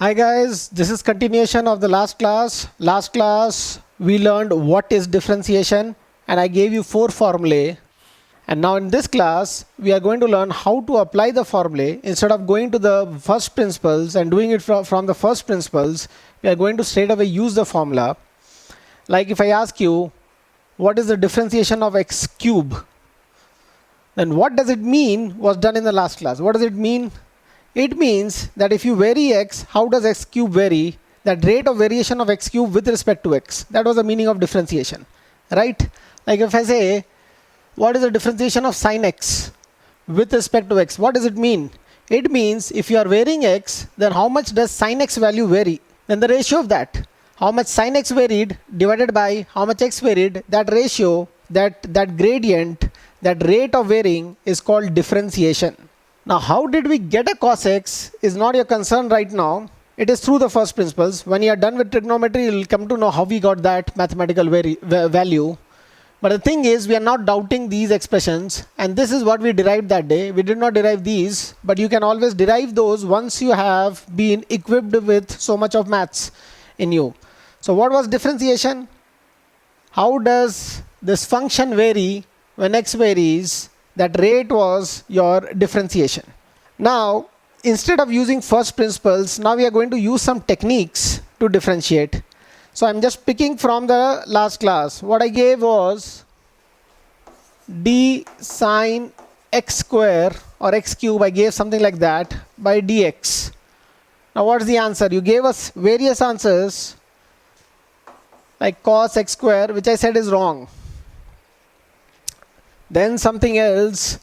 Hi guys, this is continuation of the last class. Last class we learned what is differentiation and I gave you 4 formulae. And now in this class we are going to learn how to apply the formulae. Instead of going to the first principles and doing it from the first principles, we are going to straight away use the formula. Like if I ask you what is the differentiation of x cube, then what does it mean was done in the last class. What does it mean? It means that if you vary x, how does x cube vary? That rate of variation of x cube with respect to x. That was the meaning of differentiation, right? Like if I say, what is the differentiation of sine x with respect to x? What does it mean? It means if you are varying x, then how much does sine x value vary? Then the ratio of that. How much sine x varied divided by how much x varied, that ratio, that gradient, that rate of varying is called differentiation. Now, how did we get a cos x is not your concern right now. It is through the first principles. When you are done with trigonometry, you will come to know how we got that mathematical value. But the thing is, we are not doubting these expressions, and this is what we derived that day. We did not derive these, but you can always derive those once you have been equipped with so much of maths in you. So what was differentiation? How does this function vary when x varies? That rate was your differentiation. Now, instead of using first principles, now we are going to use some techniques to differentiate. So I'm just picking from the last class. What I gave was d sine x square or x cube, I gave something like that, by dx. Now what's the answer? You gave us various answers like cos x square, which I said is wrong. Then something else.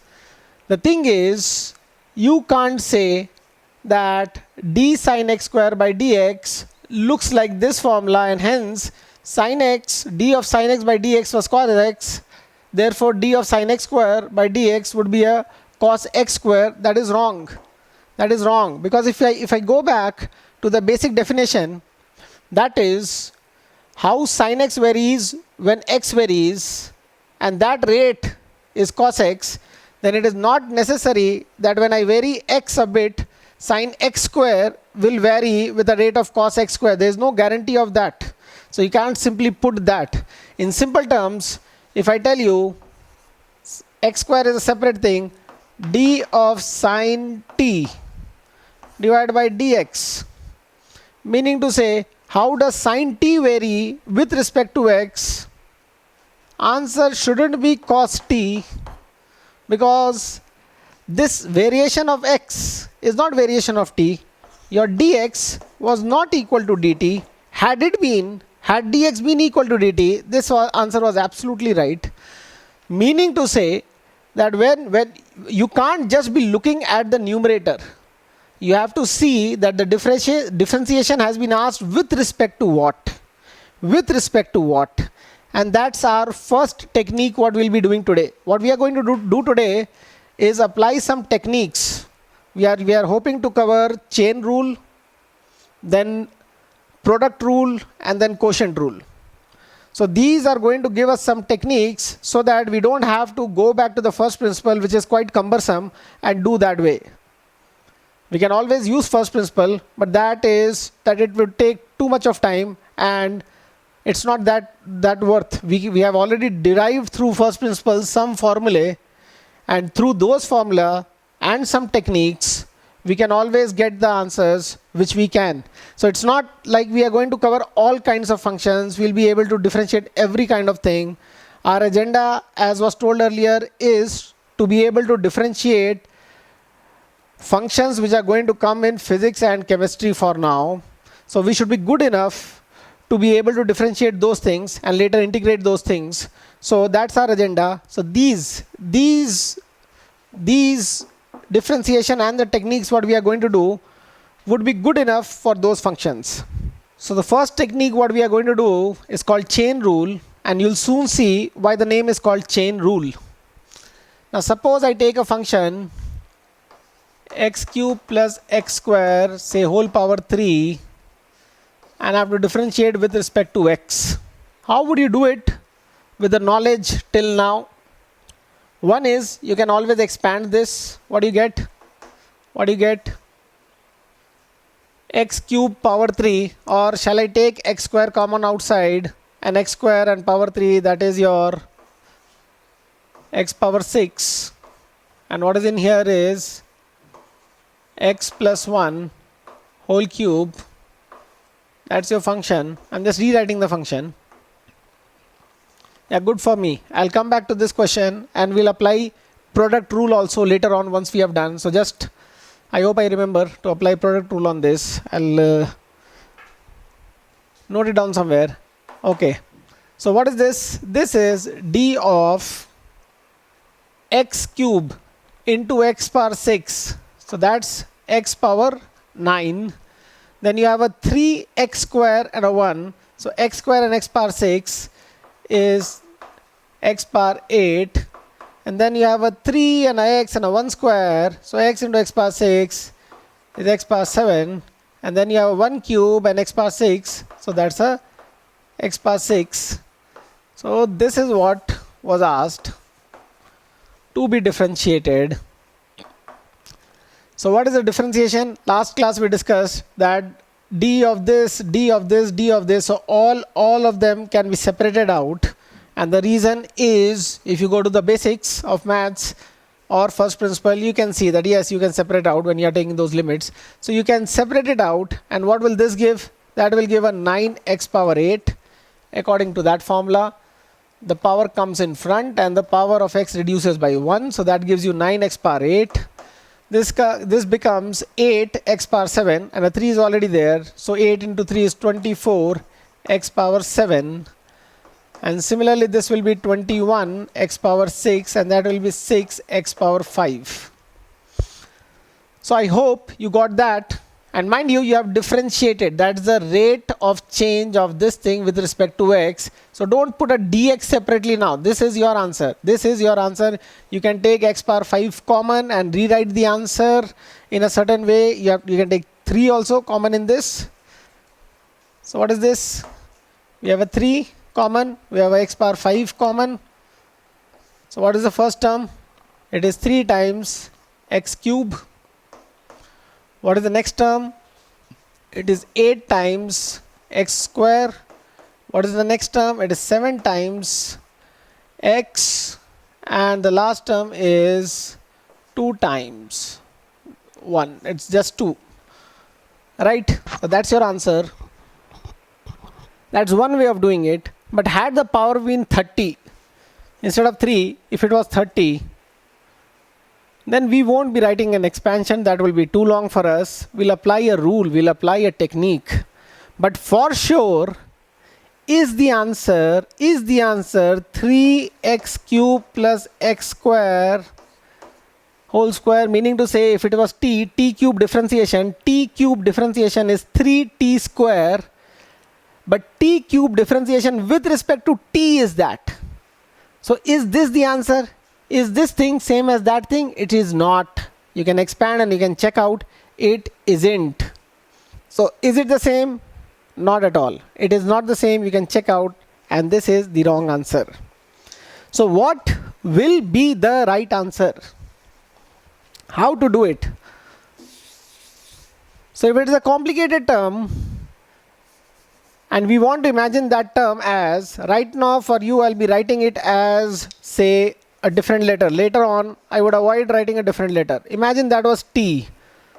The thing is, you can't say that d sine x square by dx looks like this formula, and hence sine x, d of sine x by dx was cos x. Therefore, d of sine x square by dx would be a cos x square. That is wrong. That is wrong, because if I go back to the basic definition, that is how sine x varies when x varies, and that rate is cos x, then it is not necessary that when I vary x a bit, sine x square will vary with the rate of cos x square. There is no guarantee of that. So you can't simply put that. In simple terms, if I tell you x square is a separate thing, d of sine t divided by dx, meaning to say, how does sine t vary with respect to x? Answer shouldn't be cos t, because this variation of x is not variation of t. Your dx was not equal to dt. Had dx been equal to dt, this answer was absolutely right. Meaning to say that when you can't just be looking at the numerator, you have to see that the differentiation has been asked with respect to what? With respect to what? And that's our first technique what we'll be doing today. What we are going to do today is apply some techniques. We are hoping to cover chain rule, then product rule, and then quotient rule. So these are going to give us some techniques so that we don't have to go back to the first principle, which is quite cumbersome, and do that way. We can always use first principle, but that it would take too much of time, and it's not that worth. We have already derived through first principles some formulae, and through those formula and some techniques, we can always get the answers which we can. So it's not like we are going to cover all kinds of functions. We'll be able to differentiate every kind of thing. Our agenda, as was told earlier, is to be able to differentiate functions which are going to come in physics and chemistry for now. So we should be good enough to be able to differentiate those things and later integrate those things. So that's our agenda. So these differentiation and the techniques what we are going to do would be good enough for those functions. So the first technique what we are going to do is called chain rule, and you'll soon see why the name is called chain rule. Now suppose I take a function x cube plus x square, say whole power 3, and I have to differentiate with respect to x. How would you do it with the knowledge till now? One is, you can always expand this. What do you get? x cube power 3, or shall I take x square common outside, and x square and power 3, that is your x power 6, and what is in here is x plus 1 whole cube. That's your function. I'm just rewriting the function. Yeah, good for me. I'll come back to this question and we'll apply product rule also later on once we have done. So just, I hope I remember to apply product rule on this. I'll note it down somewhere. Okay. So what is this? This is d of x cube into x power 6. So that's x power 9. Then you have a 3x square and a 1. So x square and x power 6 is x power 8. And then you have a 3 and a x and a 1 square. So x into x power 6 is x power 7. And then you have a 1 cube and x power 6. So that's a x power 6. So this is what was asked to be differentiated. So what is the differentiation? Last class we discussed that d of this, d of this, d of this. So all of them can be separated out. And the reason is, if you go to the basics of maths or first principle, you can see that yes, you can separate out when you are taking those limits. So you can separate it out. And what will this give? That will give a 9x power 8 according to that formula. The power comes in front and the power of x reduces by 1. So that gives you 9x power 8. This becomes 8x power 7 and a 3 is already there. So 8 into 3 is 24x power 7. And similarly this will be 21x power 6 and that will be 6x power 5. So I hope you got that. And mind you, you have differentiated. That's the rate of change of this thing with respect to x. So don't put a dx separately now. This is your answer. This is your answer. You can take x power 5 common and rewrite the answer in a certain way. You can take 3 also common in this. So what is this? We have a 3 common. We have a x power 5 common. So what is the first term? It is 3 times x cube. What is the next term? It is 8 times x square. What is the next term? It is 7 times x. And the last term is 2 times 1. It's just 2. Right? So that's your answer. That's one way of doing it. But had the power been 30 instead of 3, if it was 30, then we won't be writing an expansion. That will be too long for us. We'll apply a rule. We'll apply a technique. But for sure, is the answer 3x cube plus x square whole square, meaning to say if it was t cube differentiation is 3t square. But t cube differentiation with respect to t is that. So is this the answer? Is this thing same as that thing? It is not. You can expand and you can check out. It isn't. So is it the same? Not at all. It is not the same. You can check out. And this is the wrong answer. So what will be the right answer? How to do it? So if it is a complicated term, and we want to imagine that term as, right now for you I'll be writing it as, say, a different letter. Later on, I would avoid writing a different letter. Imagine that was t.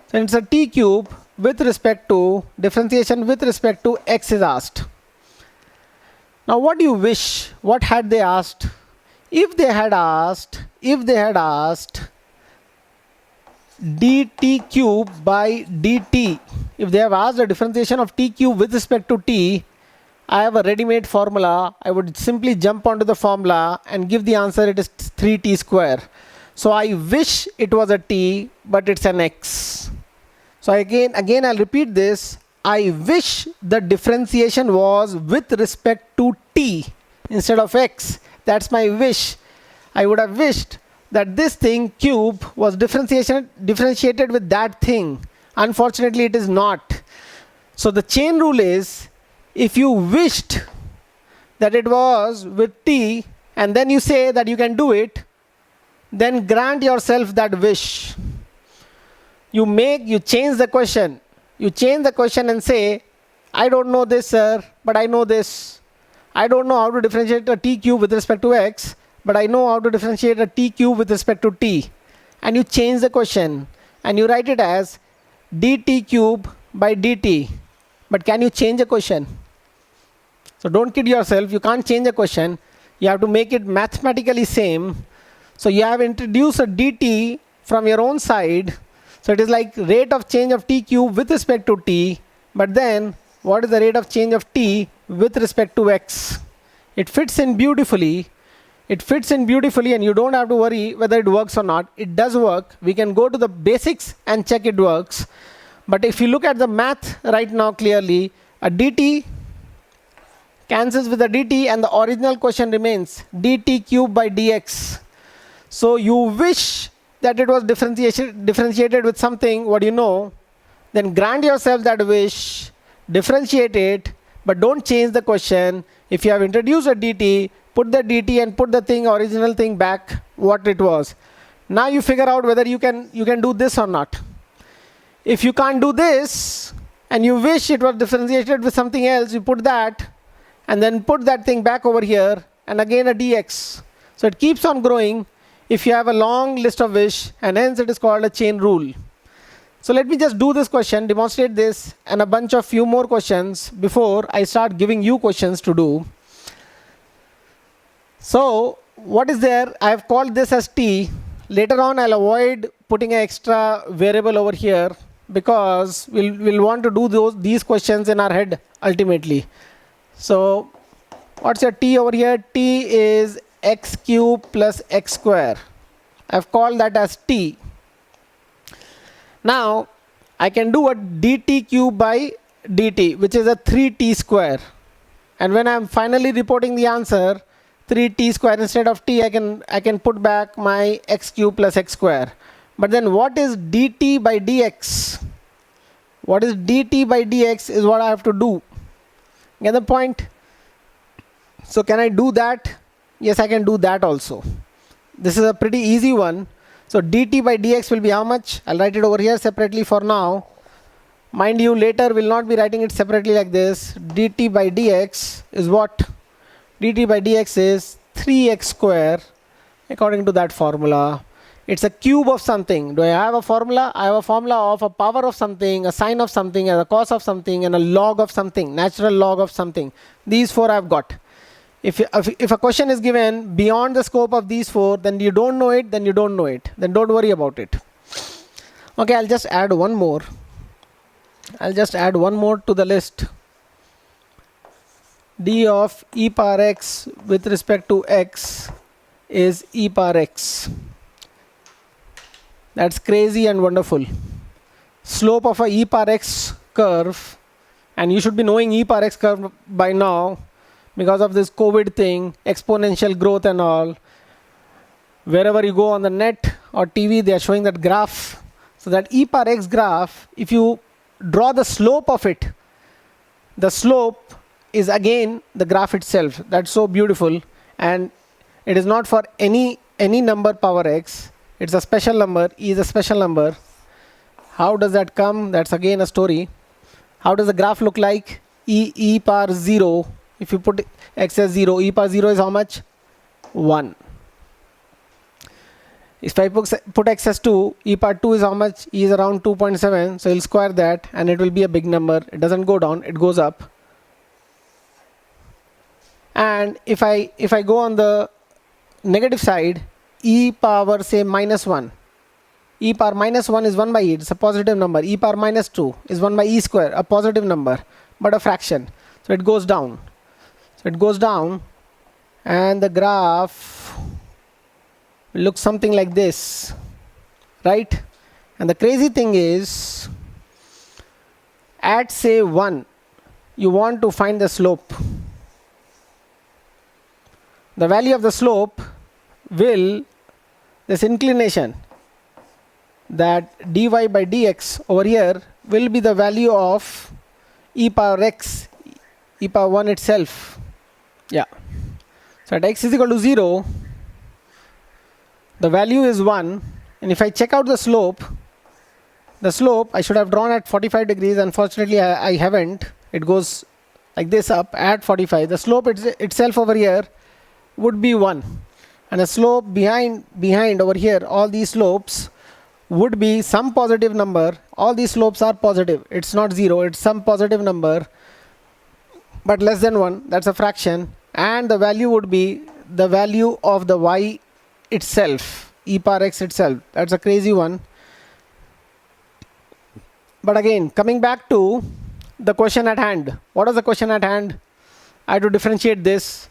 So it's a t cube with respect to, differentiation with respect to x is asked. Now what do you wish? What had they asked? If they had asked dt cube by dt, if they have asked the differentiation of t cube with respect to t, I have a ready-made formula. I would simply jump onto the formula and give the answer. It is 3t square. So I wish it was a t, but it's an x. So again I'll repeat this. I wish the differentiation was with respect to t instead of x. That's my wish. I would have wished that this thing cube was differentiated with that thing. Unfortunately, it is not. So the chain rule is, if you wished that it was with t and then you say that you can do it, then grant yourself that wish. You change the question. you change the question and say, I don't know this, sir, but I know this. I don't know how to differentiate a t cube with respect to x, but I know how to differentiate a t cube with respect to t. And you change the question and you write it as dt cube by dt. But can you change a question? So don't kid yourself, you can't change a question. You have to make it mathematically same. So you have introduced a dt from your own side. So it is like rate of change of t cube with respect to t. But then what is the rate of change of t with respect to x? It fits in beautifully. It fits in beautifully and you don't have to worry whether it works or not. It does work. We can go to the basics and check it works. But if you look at the math right now clearly, a dt cancels with a dt and the original question remains dt cube by dx. So you wish that it was differentiated with something what you know, then grant yourself that wish, differentiate it, but don't change the question. If you have introduced a dt, put the dt and put the original thing back what it was. Now you figure out whether you can do this or not. If you can't do this and you wish it was differentiated with something else, you put that and then put that thing back over here and again a dx. So it keeps on growing if you have a long list of wish, and hence it is called a chain rule. So let me just do this question, demonstrate this and a few more questions before I start giving you questions to do. So what is there? I have called this as t. Later on I'll avoid putting an extra variable over here because we'll want to do these questions in our head ultimately. So what's your t over here? T is x cube plus x square. I've called that as t. Now I can do a dt cube by dt, which is a 3t square. And when I'm finally reporting the answer, 3t square instead of t, I can put back my x cube plus x square. But then what is dt by dx? What is dt by dx is what I have to do. Get the point? So can I do that? Yes, I can do that also. This is a pretty easy one. So dt by dx will be how much? I'll write it over here separately for now. Mind you, later we'll not be writing it separately like this. Dt by dx is what? Dt by dx is 3x square according to that formula. It's a cube of something. Do I have a formula? I have a formula of a power of something, a sine of something, a cos of something, and a log of something, natural log of something. These four I've got. If a question is given beyond the scope of these four, then you don't know it, then you don't know it. Then don't worry about it. Okay, I'll just add one more. I'll just add one more to the list. D of e power x with respect to x is e power x. That's crazy and wonderful. Slope of a e power x curve, and you should be knowing e power x curve by now because of this COVID thing, exponential growth and all. Wherever you go on the net or TV, they are showing that graph. So that e power x graph, if you draw the slope of it, the slope is again the graph itself. That's so beautiful, and it is not for any number power x. It's a special number. E is a special number. How does that come? That's again a story. How does the graph look like? E power 0. If you put x as 0, e power 0 is how much? 1. If I put x as 2, e power 2 is how much? E is around 2.7. So you'll square that and it will be a big number. It doesn't go down, it goes up. And if I go on the negative side, e power say minus 1. E power minus 1 is 1 by e, it's a positive number. E power minus 2 is 1 by e square, a positive number, but a fraction. So it goes down. So it goes down and the graph looks something like this, right? And the crazy thing is, at say 1, you want to find the slope. The value of the slope will, this inclination, that dy by dx over here will be the value of e power x, e power 1 itself. Yeah. So at x is equal to 0, the value is 1, and if I check out the slope, The slope I should have drawn at 45 degrees. Unfortunately, I haven't. It goes like this up at 45. The slope itself over here would be 1. And the slope behind over here, all these slopes would be some positive number. All these slopes are positive. It's not 0. It's some positive number, but less than 1. That's a fraction. And the value would be the value of the y itself, e power x itself. That's a crazy one. But again, coming back to the question at hand. What is the question at hand? I had to differentiate this.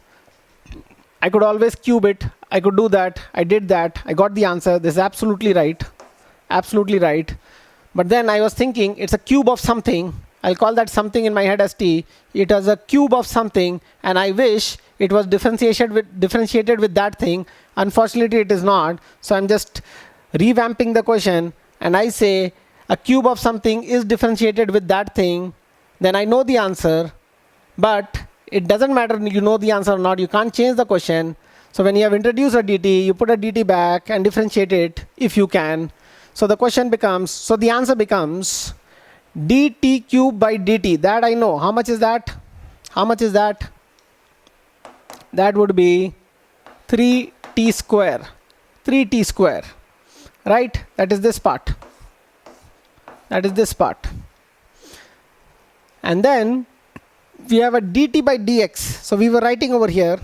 I could always cube it. I could do that. I did that. I got the answer. This is absolutely right. Absolutely right. But then I was thinking it's a cube of something. I'll call that something in my head as t. It was a cube of something, and I wish it was differentiated with that thing. Unfortunately, it is not. So I'm just revamping the question, and I say a cube of something is differentiated with that thing. Then I know the answer, but it doesn't matter you know the answer or not. You can't change the question. So when you have introduced a dt, you put a dt back and differentiate it if you can. So the question becomes, so the answer becomes dt cube by dt. That I know. How much is that? How much is that? That would be 3t square. 3t square. Right? That is this part. That is this part. And then we have a dt by dx. So we were writing over here.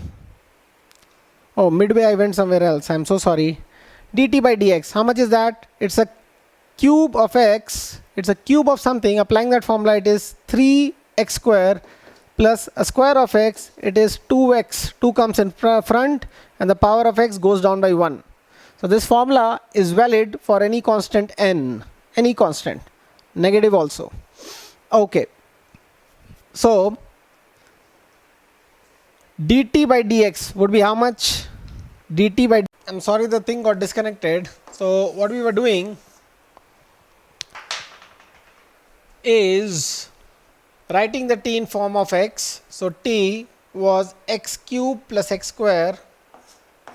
Oh, midway I went somewhere else. I'm so sorry. dt by dx. How much is that? It's a cube of x. It's a cube of something. Applying that formula, it is 3x square plus a square of x. It is 2x. 2 comes in front, and the power of x goes down by 1. So this formula is valid for any constant n. Any constant. Negative also. Okay. So dt by dx would be how much? Dt by... I'm sorry, the thing got disconnected. So what we were doing is writing the t in form of x. So t was x cube plus x square,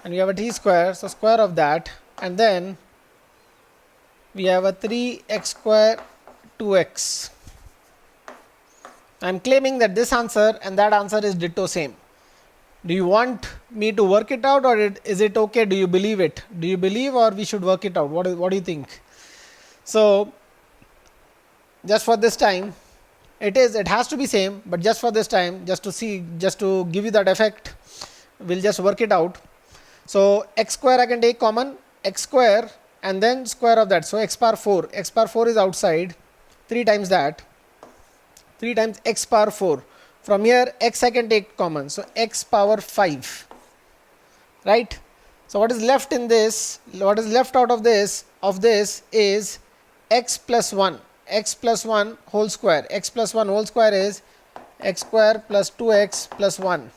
and we have a t square, so square of that, and then we have a 3x square 2x. I'm claiming that this answer and that answer is ditto same. Do you want me to work it out, or is it okay? Do you believe it? Do you believe, or we should work it out? What do you think? So just for this time, it has to be same, but just for this time, just to give you that effect, we'll just work it out. So x square I can take common, x square and then square of that. So x power 4. X power 4 is outside. 3 times that. 3 times x power 4. From here x I can take common. So x power 5. Right? So what is left in this, what is left out of this is x plus 1. X plus 1 whole square. X plus 1 whole square is x square plus 2x plus 1.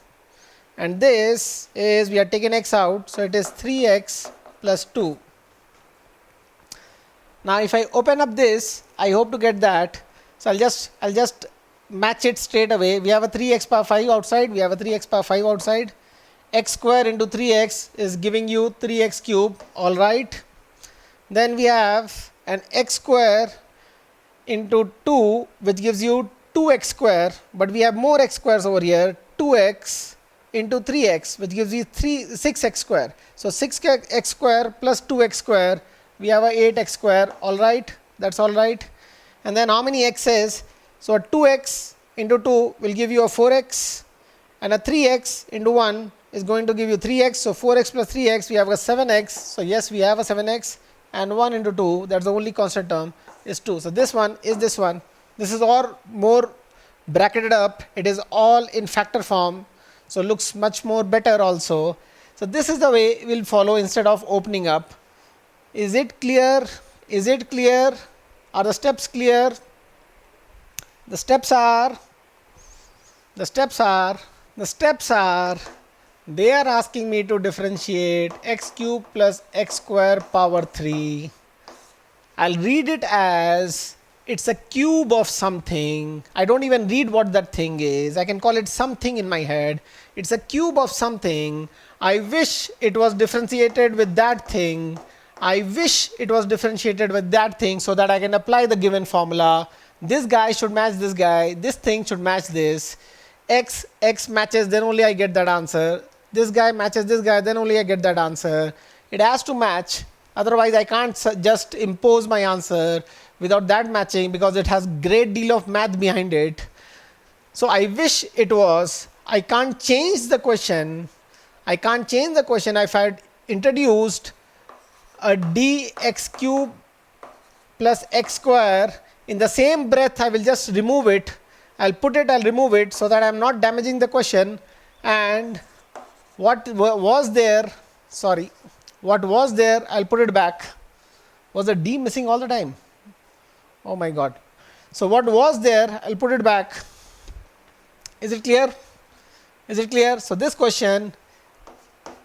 And this is, we are taking x out, so it is 3x plus 2. Now if I open up this, I hope to get that. So I'll just match it straight away. We have a 3x power 5 outside. We have a 3x power 5 outside. X square into 3x is giving you 3x cube. All right. Then we have an x square into 2, which gives you 2x square. But we have more x squares over here. 2x into 3x, which gives you 6x square. So 6x square plus 2x square, we have a 8x square. All right. That's all right. And then how many x's? So a 2x into 2 will give you a 4x, and a 3x into 1 is going to give you 3x. So 4x plus 3x, we have a 7x. So yes, we have a 7x, and 1 into 2, that's the only constant term, is 2. So this one is this one. This is all more bracketed up. It is all in factor form. So looks much more better also. So this is the way we'll follow instead of opening up. Is it clear? Is it clear? Are the steps clear? The steps are, they are asking me to differentiate x cube plus x square power 3. I'll read it as it's a cube of something. I don't even read what that thing is. I can call it something in my head. It's a cube of something. I wish it was differentiated with that thing. I wish it was differentiated with that thing so that I can apply the given formula. This guy should match this guy. This thing should match this. X matches, then only I get that answer. This guy matches this guy, then only I get that answer. It has to match. Otherwise, I can't just impose my answer without that matching, because it has great deal of math behind it. So I wish it was. I can't change the question. I can't change the question if I had introduced a dx cube plus x square. In the same breath, I will just remove it. I'll put it, I'll remove it, so that I'm not damaging the question. And what was there, I'll put it back. Was the d missing all the time? Oh my god. So what was there, I'll put it back. Is it clear? Is it clear? So this question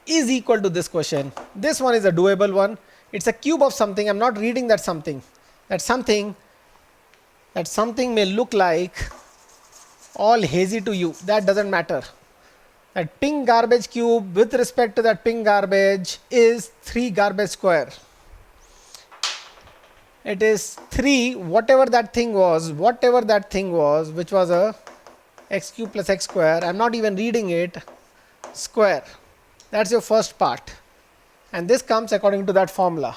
is equal to this question. This one is a doable one. It's a cube of something. I'm not reading that something. That something may look like all hazy to you. That doesn't matter. That pink garbage cube with respect to that pink garbage is 3 garbage square. It is 3, whatever that thing was, which was a x cube plus x square. I'm not even reading it. Square. That's your first part. And this comes according to that formula.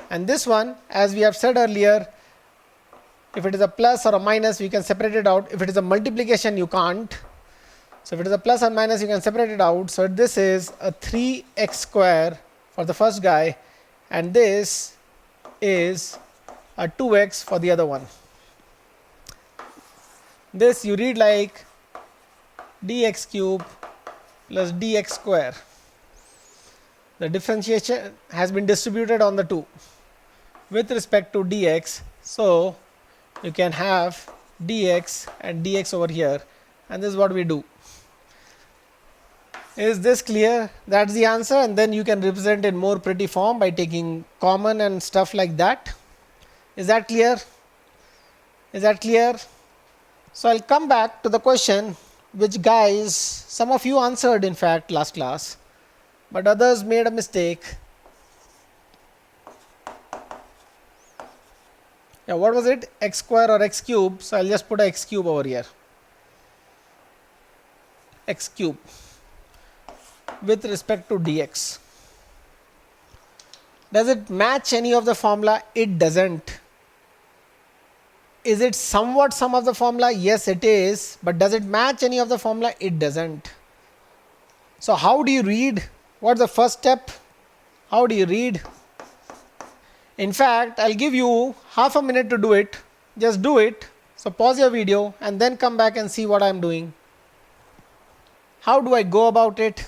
And this one, as we have said earlier, if it is a plus or a minus, we can separate it out. If it is a multiplication, you can't. So if it is a plus or minus, you can separate it out. So this is a 3x square for the first guy, and this is a 2x for the other one. This you read like dx cube plus dx square. The differentiation has been distributed on the 2 with respect to dx. So you can have dx and dx over here, and this is what we do. Is this clear? That's the answer, and then you can represent in more pretty form by taking common and stuff like that. Is that clear? Is that clear? So I'll come back to the question which guys, some of you answered in fact last class, but others made a mistake. Yeah, what was it? X square or x cube? So I'll just put a x cube over here. X cube with respect to dx. Does it match any of the formula? It doesn't. Is it somewhat some of the formula? Yes, it is. But does it match any of the formula? It doesn't. So how do you read? What's the first step? How do you read? In fact, I'll give you half a minute to do it. Just do it. So pause your video and then come back and see what I'm doing. How do I go about it?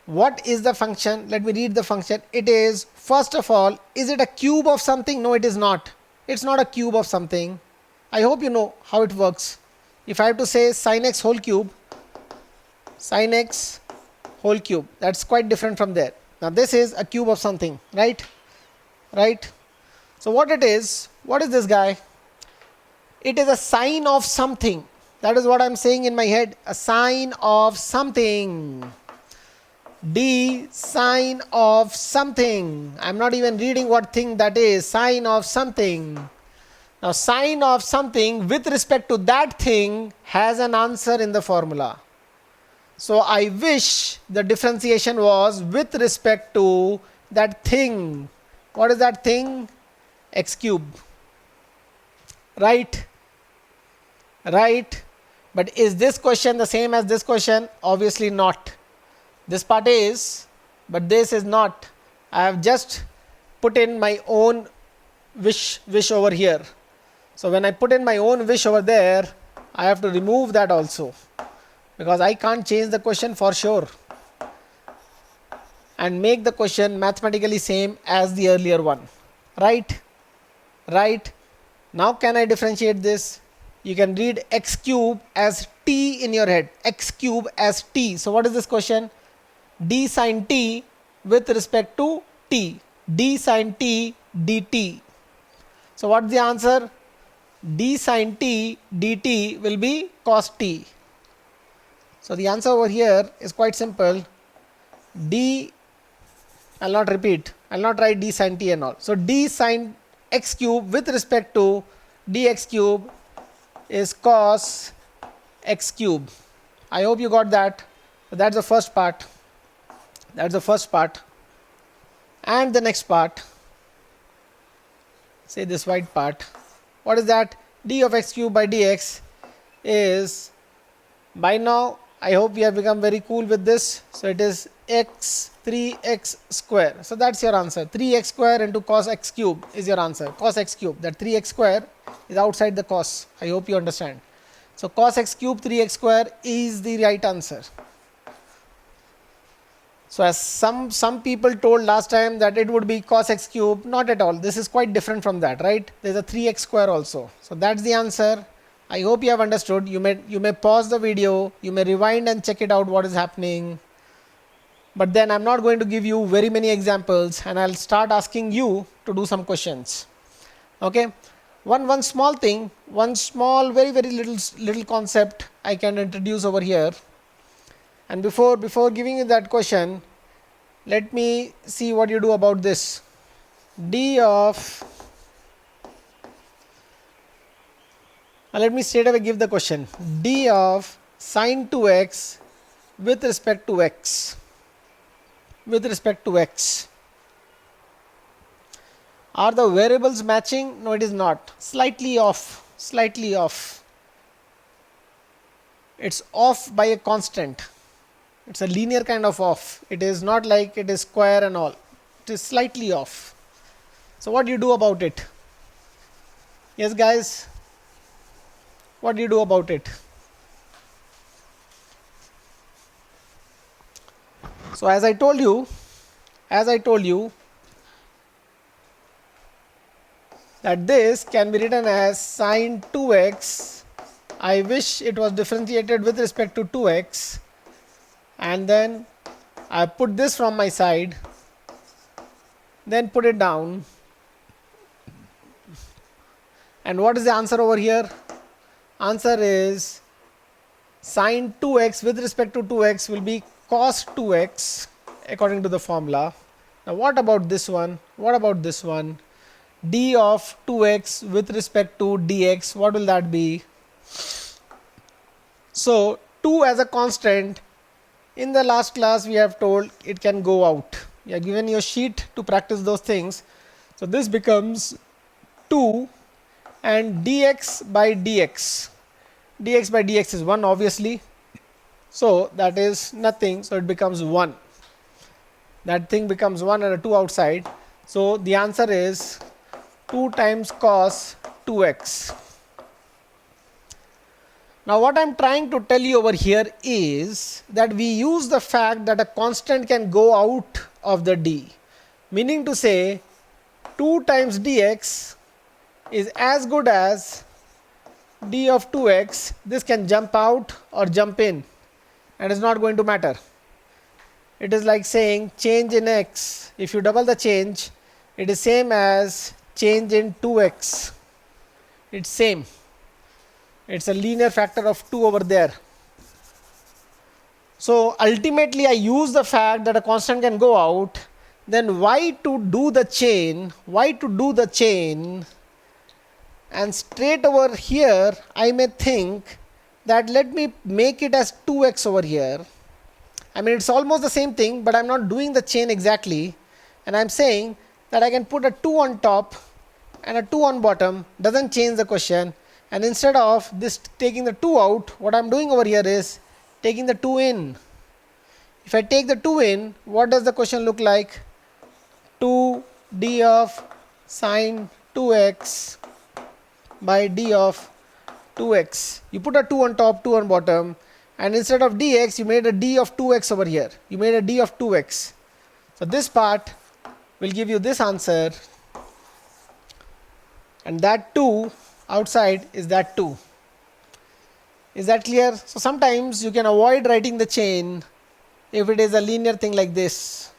What is the function? Let me read the function. It is, first of all, is it a cube of something? No, it is not. It's not a cube of something. I hope you know how it works. If I have to say sin x whole cube, that's quite different from there. Now this is a cube of something, right? Right? So what it is, what is this guy? It is a sine of something. That is what I'm saying in my head. A sine of something. D sine of something. I'm not even reading what thing that is. Sine of something. Now sine of something with respect to that thing has an answer in the formula. So I wish the differentiation was with respect to that thing. What is that thing? X cube. Right? Right? But is this question the same as this question? Obviously not. This part is, but this is not. I have just put in my own wish over here. So when I put in my own wish over there, I have to remove that also, because I can't change the question for sure and make the question mathematically same as the earlier one. Right? Right? Now can I differentiate this? You can read x cube as t in your head. X cube as t. So what is this question? D sin t with respect to t. D sin t dt. So what's the answer? D sin t dt will be cos t. So the answer over here is quite simple. D I'll not repeat. I'll not write d sine t and all. So d sine x cube with respect to dx cube is cos x cube. I hope you got that. So that's the first part. That's the first part. And the next part, say this white part. What is that? D of x cube by dx is, by now I hope we have become very cool with this. So it is x 3x square. So that's your answer. 3x square into cos x cube is your answer. Cos x cube. That 3x square is outside the cos. I hope you understand. So cos x cube 3x square is the right answer. So as some people told last time that it would be cos x cube, not at all. This is quite different from that, right? There's a 3x square also. So that's the answer. I hope you have understood. You may pause the video, you may rewind and check it out what is happening. But then I'm not going to give you very many examples, and I'll start asking you to do some questions. Okay? One small thing, one small very little concept I can introduce over here. And before giving you that question, let me see what you do about this. Let me straight away give the question. D of sine 2x with respect to x. With respect to x. Are the variables matching? No, it is not. Slightly off. Slightly off. It's off by a constant. It's a linear kind of off. It is not like it is square and all. It is slightly off. So what do you do about it? Yes, guys? What do you do about it? So as I told you that this can be written as sine 2x. I wish it was differentiated with respect to 2x. And then I put this from my side, then put it down. And what is the answer over here? Answer is sine 2x with respect to 2x will be cos 2x according to the formula. Now what about this one? What about this one? D of 2x with respect to dx, what will that be? So 2 as a constant, in the last class we have told it can go out. We have given you a sheet to practice those things. So this becomes 2 and dx by dx. Dx by dx is 1 obviously. So that is nothing. So it becomes 1. That thing becomes 1 and a 2 outside. So the answer is 2 times cos 2x. Now what I am trying to tell you over here is that we use the fact that a constant can go out of the d. Meaning to say 2 times dx is as good as d of 2x. This can jump out or jump in and it's not going to matter. It is like saying change in x. If you double the change, it is same as change in 2x. It's same. It's a linear factor of 2 over there. So ultimately I use the fact that a constant can go out. Then why to do the chain? Why to do the chain? And straight over here I may think that let me make it as 2x over here. I mean it's almost the same thing, but I'm not doing the chain exactly. And I'm saying that I can put a 2 on top and a 2 on bottom. Doesn't change the question. And instead of this taking the 2 out, what I'm doing over here is taking the 2 in. If I take the 2 in, what does the question look like? 2 d of sine 2x by d of 2x. You put a 2 on top, 2 on bottom, and instead of dx, you made a d of 2x over here. You made a d of 2x. So this part will give you this answer, and that 2 outside is that 2. Is that clear? So sometimes you can avoid writing the chain if it is a linear thing like this.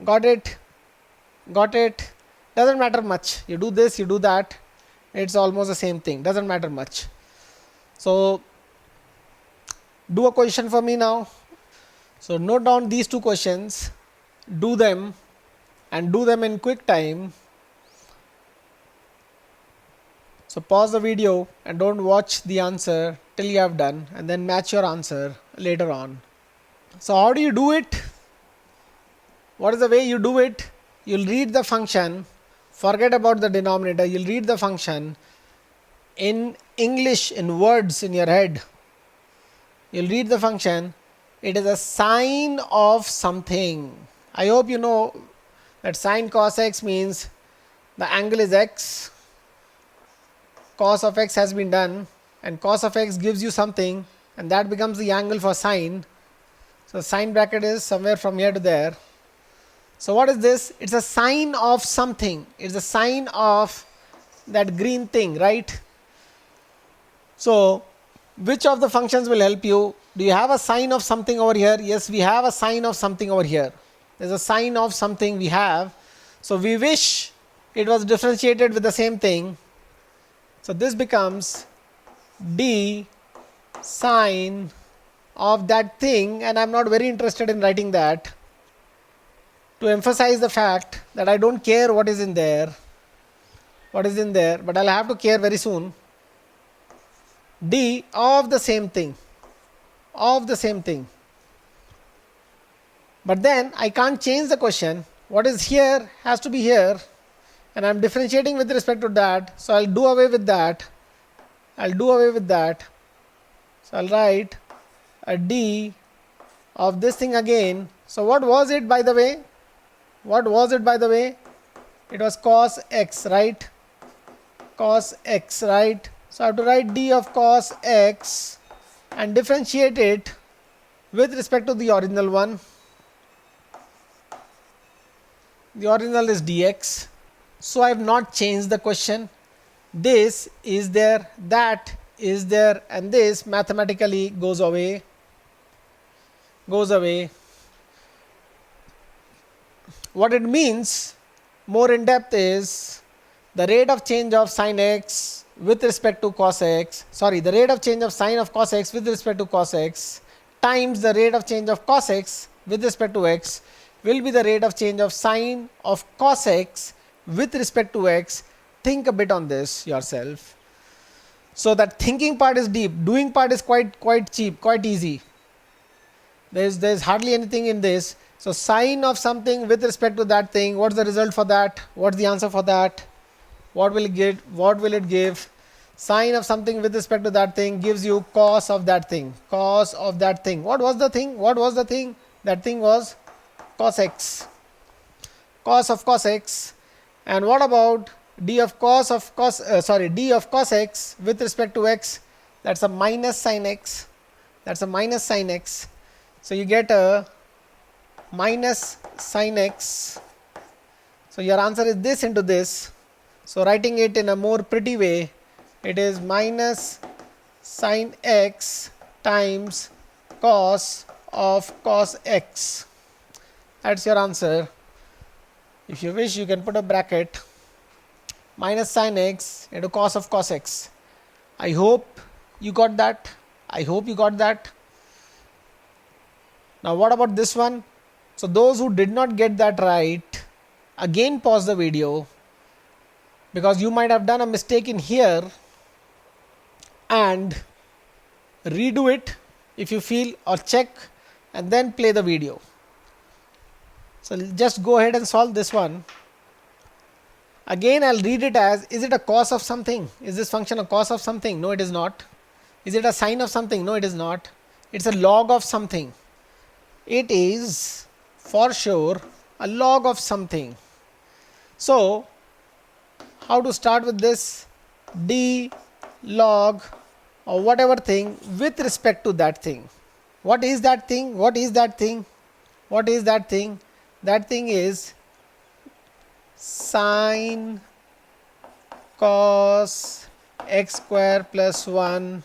Got it? Got it? Doesn't matter much. You do this, you do that. It's almost the same thing. Doesn't matter much. So do a question for me now. So note down these two questions. do them and do them in quick time. So pause the video and don't watch the answer till you have done, and then match your answer later on. So how do you do it? What is the way you do it? You'll read the function, forget about the denominator, you'll read the function in English, in words in your head. You'll read the function, it is a sine of something. I hope you know that sine cos x means the angle is x, cos of x has been done, and cos of x gives you something, and that becomes the angle for sine. So sine bracket is somewhere from here to there. So what is this? It's a sine of something. It's a sine of that green thing, right? So which of the functions will help you? Do you have a sine of something over here? Yes, we have a sine of something over here. There's a sine of something we have. So we wish it was differentiated with the same thing. So this becomes d sine of that thing, and I'm not very interested in writing that, to emphasize the fact that I don't care what is in there, but I'll have to care very soon. D of the same thing, But then I can't change the question. What is here has to be here, and I'm differentiating with respect to that, so I'll do away with that. So I'll write a d of this thing again. So what was it, by the way? It was cos x, right? So I have to write d of cos x and differentiate it with respect to the original one. The original is dx. So I have not changed the question. This is there, that is there, and this mathematically goes away. What it means more in depth is the rate of change of sine x with respect to cos x, the rate of change of sine of cos x with respect to cos x times the rate of change of cos x with respect to x will be the rate of change of sine of cos x with respect to x. Think a bit on this yourself. So that thinking part is deep, doing part is quite cheap, quite easy. There's hardly anything in this. So sine of something with respect to that thing, what's the result for that? What's the answer for that? What will it give? Sine of something with respect to that thing gives you cos of that thing. What was the thing? That thing was cos x. Cos of cos x. And what about d of cos x with respect to x? That's a minus sine x. So you get a minus sine x. So your answer is this into this. So writing it in a more pretty way, it is minus sine x times cos of cos x. That's your answer. If you wish, you can put a bracket, minus sine x into cos of cos x. I hope you got that. Now what about this one? So those who did not get that right, again pause the video, because you might have done a mistake in here, and redo it if you feel, or check, and then play the video. So just go ahead and solve this one. Again, I'll read it as, is it a cos of something? Is this function a cos of something? No, it is not. Is it a sine of something? No, it is not. It's a log of something. It is for sure a log of something. So how to start with this? D log or whatever thing with respect to that thing. What is that thing? That thing is sine cos x square plus 1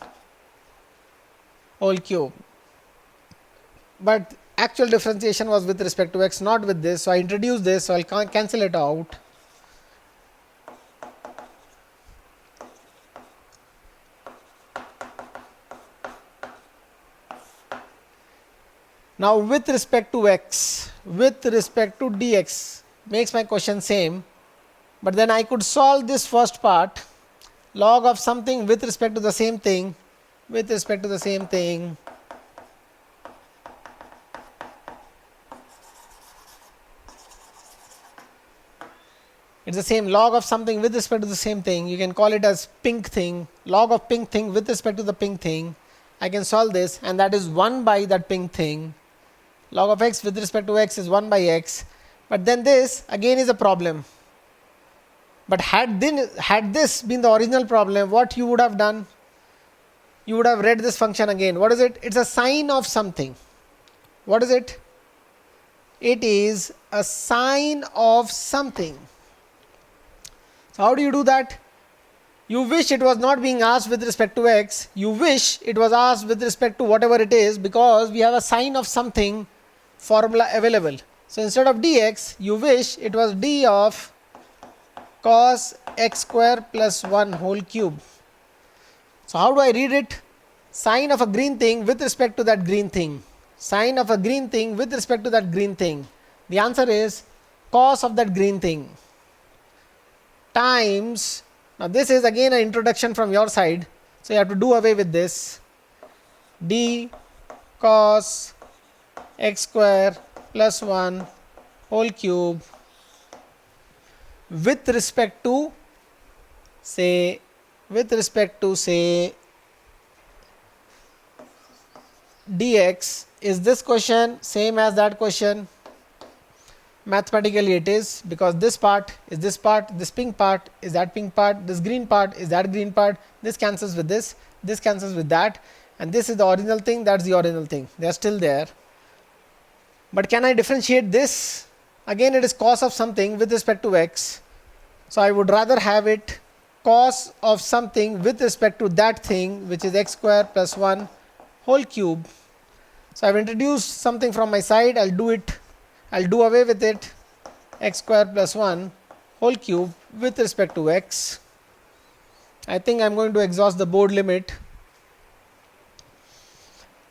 whole cube. But actual differentiation was with respect to x, not with this. So I introduced this, so I'll cancel it out. Now with respect to x, with respect to dx makes my question same, but then I could solve this first part, log of something with respect to the same thing, with respect to the same thing, it's the same log of something with respect to the same thing. You can call it as pink thing, log of pink thing with respect to the pink thing. I can solve this, and that is 1 by that pink thing. Log of x with respect to x is 1 by x. But then this again is a problem. But had this been the original problem, what you would have done? You would have read this function again. What is it? It's a sine of something. What is it? It is a sine of something. So how do you do that? You wish it was not being asked with respect to x. You wish it was asked with respect to whatever it is, because we have a sine of something formula available. So instead of dx, you wish it was d of cos x square plus 1 whole cube. So how do I read it? Sine of a green thing with respect to that green thing. Sine of a green thing with respect to that green thing. The answer is cos of that green thing times, now this is again an introduction from your side, so you have to do away with this, d cos x square plus 1 whole cube with respect to say dx. Is this question same as that question? Mathematically it is, because this part is this part, this pink part is that pink part, this green part is that green part, this cancels with this cancels with that, and this is the original thing, that's the original thing, they are still there. But can I differentiate this? Again it is cos of something with respect to x, so I would rather have it cos of something with respect to that thing, which is x square plus 1 whole cube. So I have introduced something from my side, I'll do away with it, x square plus 1 whole cube with respect to x. I think I'm going to exhaust the board limit.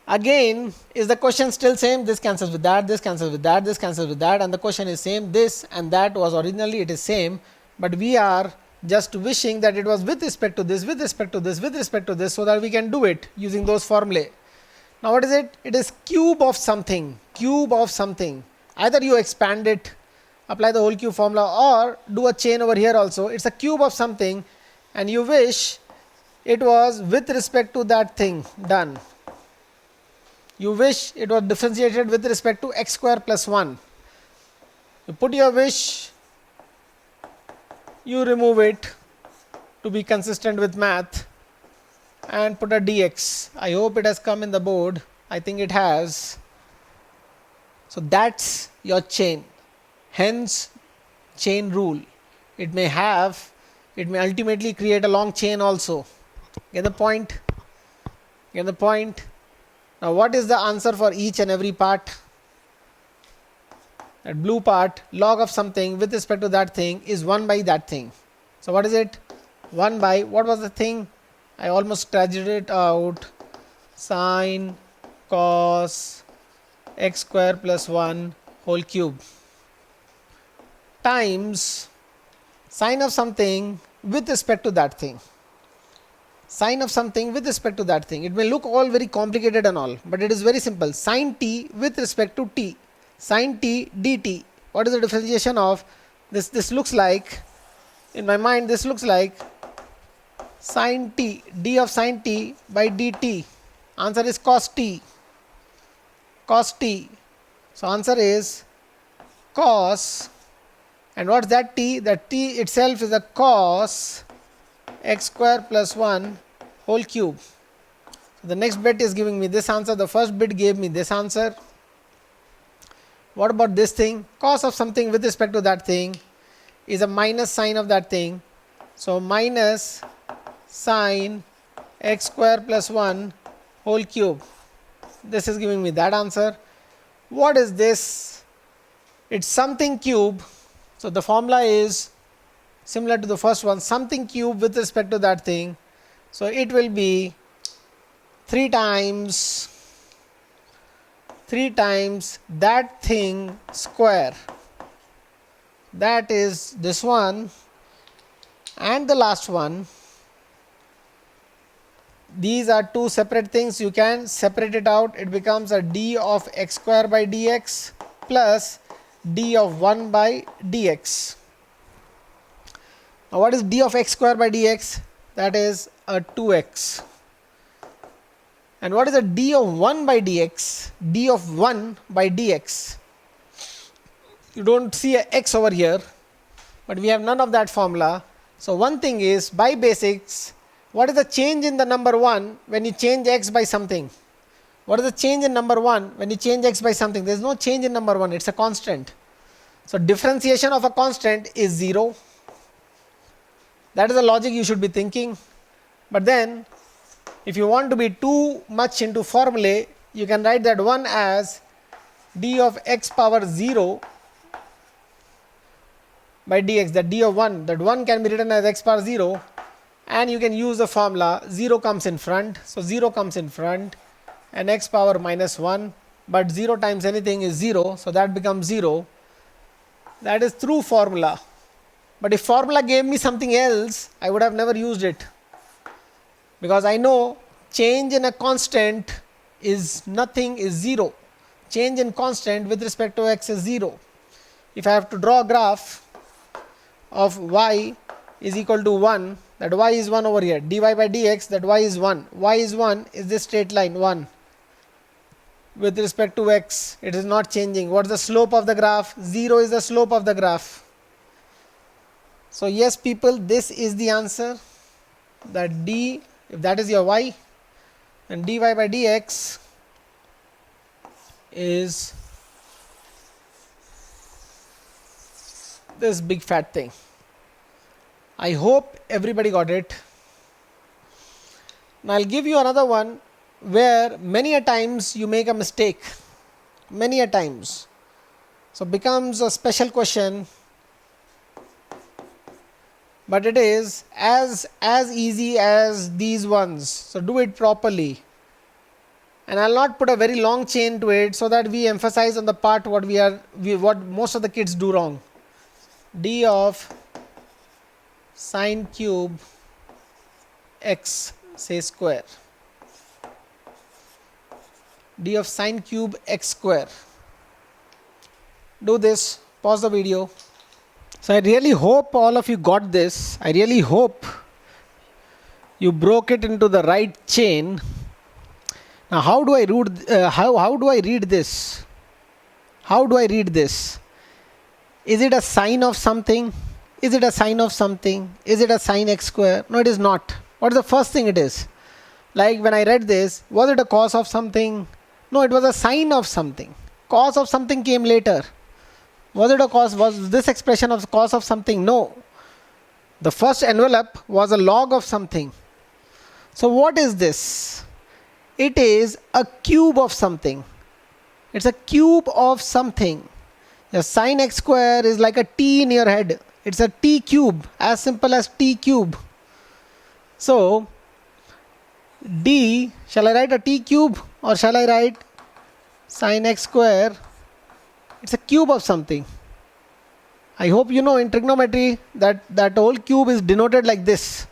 Again, is the question still same? This cancels with that, this cancels with that, this cancels with that, and the question is same. This and that was originally, it is same, but we are just wishing that it was with respect to this, with respect to this, with respect to this, so that we can do it using those formulae. Now what is it? It is cube of something, cube of something. Either you expand it, apply the whole cube formula, or do a chain over here also. It's a cube of something, and you wish it was with respect to that thing done. You wish it was differentiated with respect to x square plus 1. You put your wish, you remove it to be consistent with math, and put a dx. I hope it has come in the board. I think it has. So that's your chain. Hence chain rule. It may ultimately create a long chain also. Get the point? Get the point? Now what is the answer for each and every part? That blue part, log of something with respect to that thing is 1 by that thing. So what is it? 1 by, what was the thing? I almost scratched it out. Sine cos x square plus 1 whole cube times sine of something with respect to that thing. Sine of something with respect to that thing. It may look all very complicated and all, but it is very simple. Sine t with respect to t. Sine t dt. What is the differentiation of this? This looks like, in my mind, this looks like sine t, d of sine t by dt. Answer is cos t. Cos t. So answer is cos, and what's that t? That t itself is a cos x square plus 1 whole cube. So the next bit is giving me this answer. The first bit gave me this answer. What about this thing? Cos of something with respect to that thing is a minus sign of that thing. So minus sine x square plus 1 whole cube. This is giving me that answer. What is this? It's something cube. So the formula is similar to the first one, something cube with respect to that thing. So it will be 3 times 3 times that thing square. That is this one and the last one. These are two separate things. You can separate it out. It becomes a d of x square by dx plus d of 1 by dx. Now what is d of x square by dx? That is a 2x. And what is a d of 1 by dx? D of 1 by dx. You don't see a x over here, but we have none of that formula. So one thing is, by basics, what is the change in the number 1 when you change x by something? What is the change in number 1 when you change x by something? There is no change in number 1, it's a constant. So differentiation of a constant is 0. That is the logic you should be thinking. But then, if you want to be too much into formulae, you can write that 1 as d of x power 0 by dx, that d of 1, that 1 can be written as x power 0, and you can use the formula 0 comes in front, so 0 comes in front and x power minus 1, but 0 times anything is 0, so that becomes 0. That is through formula. But if formula gave me something else, I would have never used it, because I know change in a constant is nothing, is 0. Change in constant with respect to x is 0. If I have to draw a graph of y is equal to 1, that y is 1 over here, dy by dx, that y is 1. Y is 1 is this straight line 1. With respect to x, it is not changing. What is the slope of the graph? 0 is the slope of the graph. So yes people, this is the answer, that d, if that is your y, and dy by dx is this big fat thing. I hope everybody got it. Now I'll give you another one where many a times you make a mistake. Many a times. So becomes a special question, but it is as easy as these ones. So do it properly. And I'll not put a very long chain to it, so that we emphasize on the part what most of the kids do wrong. D of sine cube x, say square. D of sine cube x square. Do this, pause the video. So I really hope all of you got this. I really hope you broke it into the right chain. Now how do I read this? How do I read this? Is it a sine of something? Is it a sine of something? Is it a sine x square? No, it is not. What is the first thing it is? Like when I read this, was it a cos of something? No, it was a sine of something. Cos of something came later. Was it a cos? Was this expression of cos of something? No. The first envelope was a log of something. So what is this? It is a cube of something. It's a cube of something. Your sine x square is like a t in your head. It's a t cube, as simple as t cube. So d, shall I write a t cube or shall I write sine x square? It's a cube of something. I hope you know in trigonometry that whole cube is denoted like this.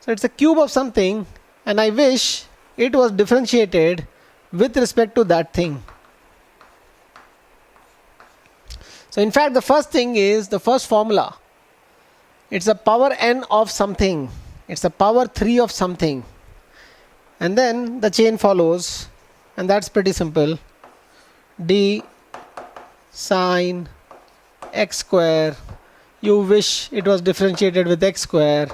So it's a cube of something, and I wish it was differentiated with respect to that thing. So in fact the first thing is the first formula. It's a power n of something. It's a power 3 of something. And then the chain follows, and that's pretty simple. D sine x square. You wish it was differentiated with x square.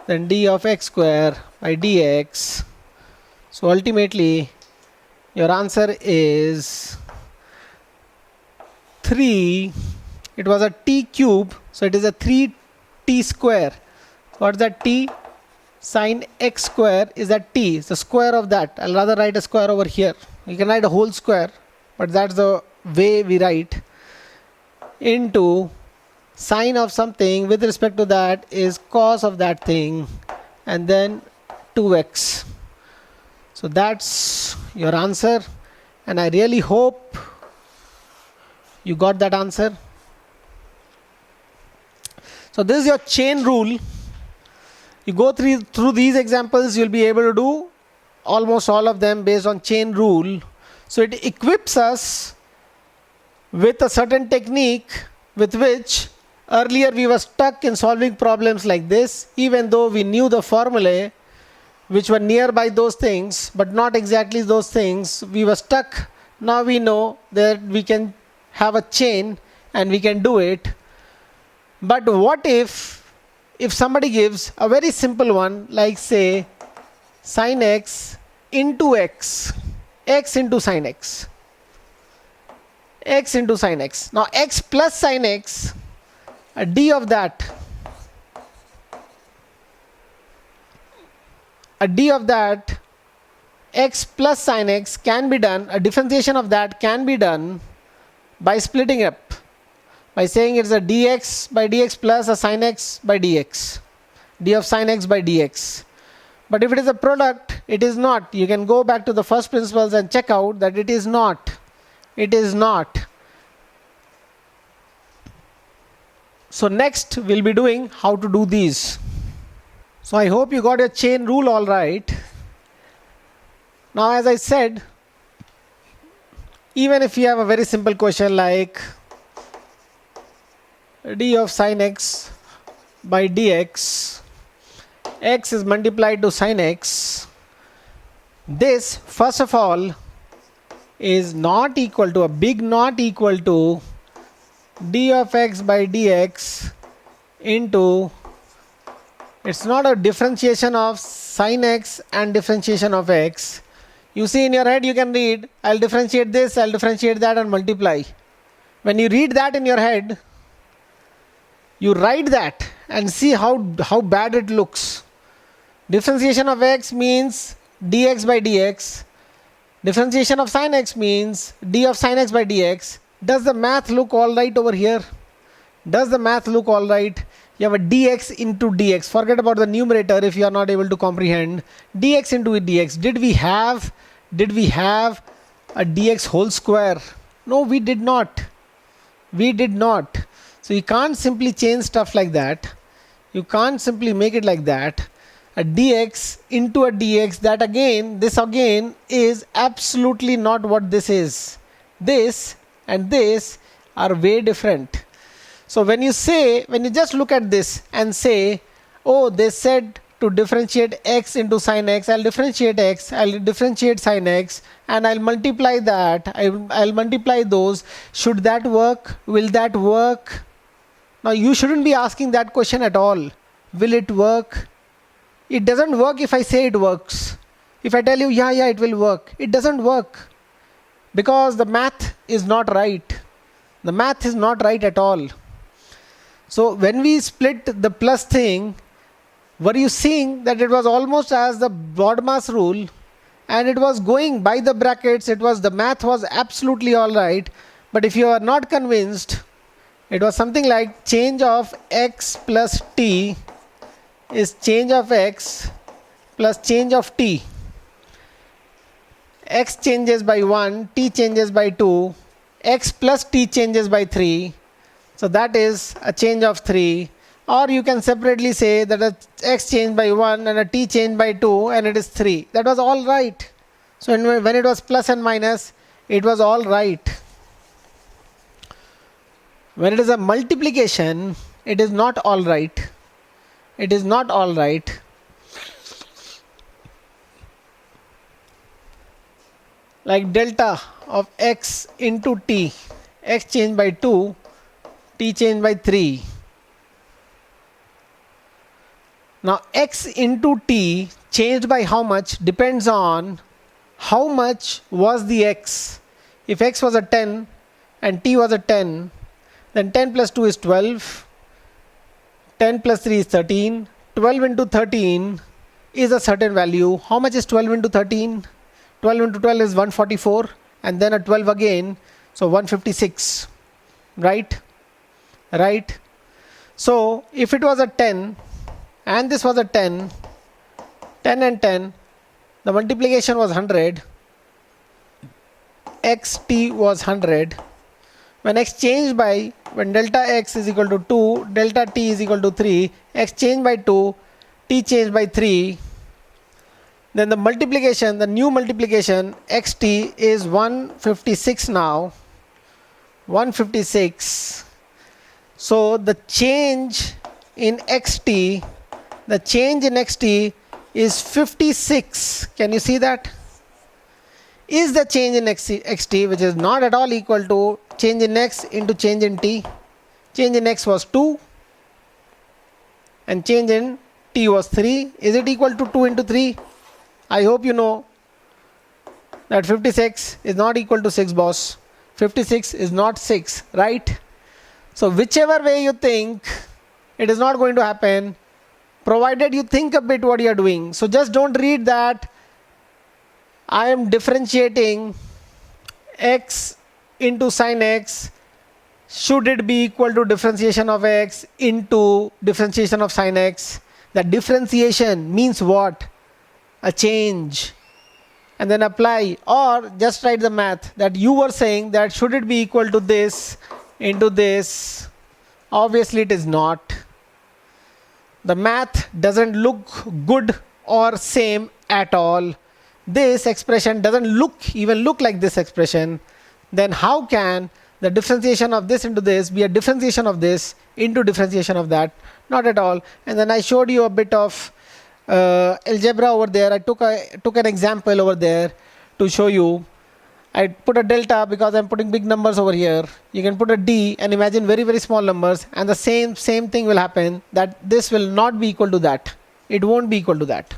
Then d of x square by dx. So ultimately your answer is 3. It was a t cube, so it is a 3t square. What's that t? Sine x square is a t. It's the square of that. I'll rather write a square over here. You can write a whole square, but that's the way we write. Into sine of something with respect to that is cos of that thing, and then 2x. So So that's your answer, and I really hope you got that answer. So this is your chain rule. You go through these examples, you'll be able to do almost all of them based on chain rule. So it equips us with a certain technique with which earlier we were stuck in solving problems like this, even though we knew the formulae which were nearby those things, but not exactly those things. We were stuck. Now we know that we can have a chain and we can do it. But what if somebody gives a very simple one, like say sin x into x, x into sin x, x into sin x. Now x plus sin x, a d of that, x plus sin x can be done, a differentiation of that can be done by splitting up, by saying it's a dx by dx plus a sin x by dx, d of sin x by dx. But if it is a product, it is not. You can go back to the first principles and check out that it is not. It is not. So next we'll be doing how to do these. So I hope you got your chain rule all right. Now as I said, even if you have a very simple question like d of sin x by dx, x is multiplied to sin x, this first of all is not equal to, a big not equal to, d of x by dx into, it's not a differentiation of sin x and differentiation of x. You see in your head you can read, I'll differentiate this, I'll differentiate that and multiply. When you read that in your head, you write that and see how bad it looks. Differentiation of x means dx by dx. Differentiation of sin x means d of sin x by dx. Does the math look alright over here? Does the math look alright? You have a dx into dx. Forget about the numerator if you are not able to comprehend. Dx into dx. Did we have a dx whole square? No, we did not. We did not. So you can't simply change stuff like that. You can't simply make it like that. A dx into a dx, that again, this again is absolutely not what this is. This and this are way different. So when you just look at this and say, oh, they said to differentiate x into sin x, I'll differentiate x, I'll differentiate sin x, and I'll multiply that, I'll multiply those. Should that work? Will that work? Now you shouldn't be asking that question at all. Will it work? It doesn't work if I say it works. If I tell you, yeah, it will work. It doesn't work. Because the math is not right. The math is not right at all. So when we split the plus thing, were you seeing that it was almost as the BODMAS rule, and it was going by the brackets, the math was absolutely alright. But if you are not convinced, it was something like change of x plus t is change of x plus change of t. X changes by 1, t changes by 2, x plus t changes by 3. So that is a change of 3. Or you can separately say that a x changed by 1 and a t changed by 2 and it is 3. That was all right. So when it was plus and minus, it was all right. When it is a multiplication, it is not all right. It is not all right. Like delta of x into t, x changed by 2, t changed by 3. Now x into t changed by how much depends on how much was the x. If x was a 10 and t was a 10, then 10 plus 2 is 12, 10 plus 3 is 13, 12 into 13 is a certain value. How much is 12 into 13? 12 into 12 is 144, and then a 12 again, so 156, right? Right? So if it was a 10 and this was a 10, 10 and 10, the multiplication was 100, xt was 100. When x changed by, when delta x is equal to 2, delta t is equal to 3, x changed by 2, t changed by 3, then the multiplication, the new multiplication, xt is 156 now, 156. So the change in xt, is 56. Can you see that? Is the change in xt, which is not at all equal to change in x into change in t. Change in x was 2 and change in t was 3. Is it equal to 2 into 3? I hope you know that 56 is not equal to 6, boss. 56 is not 6, right? So whichever way you think, it is not going to happen, provided you think a bit what you are doing. So just don't read that I am differentiating x into sin x. Should it be equal to differentiation of x into differentiation of sin x? That differentiation means what? A change. And then apply, or just write the math that you were saying that should it be equal to this into this. Obviously it is not. The math doesn't look good or same at all. This expression doesn't even look like this expression. Then how can the differentiation of this into this be a differentiation of this into differentiation of that? Not at all. And then I showed you a bit of algebra over there. I took an example over there to show you. I put a delta because I'm putting big numbers over here. You can put a d and imagine very, very small numbers, and the same thing will happen, that this will not be equal to that. It won't be equal to that.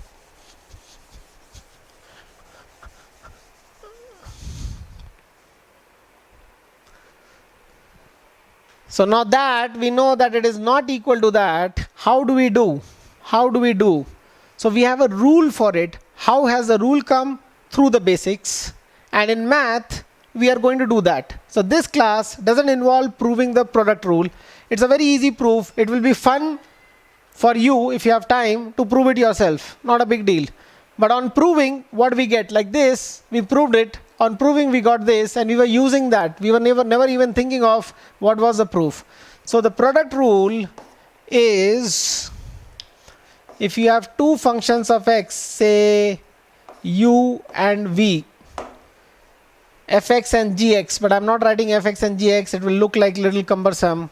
So now that we know that it is not equal to that, how do we do? So we have a rule for it. How has the rule come? Through the basics. And in math, we are going to do that. So this class doesn't involve proving the product rule. It's a very easy proof. It will be fun for you if you have time to prove it yourself. Not a big deal. But on proving, what we get, like this, we proved it. On proving, we got this, and we were using that. We were never even thinking of what was the proof. So the product rule is, if you have two functions of x, say u and v, fx and gx, but I'm not writing fx and gx, it will look like little cumbersome.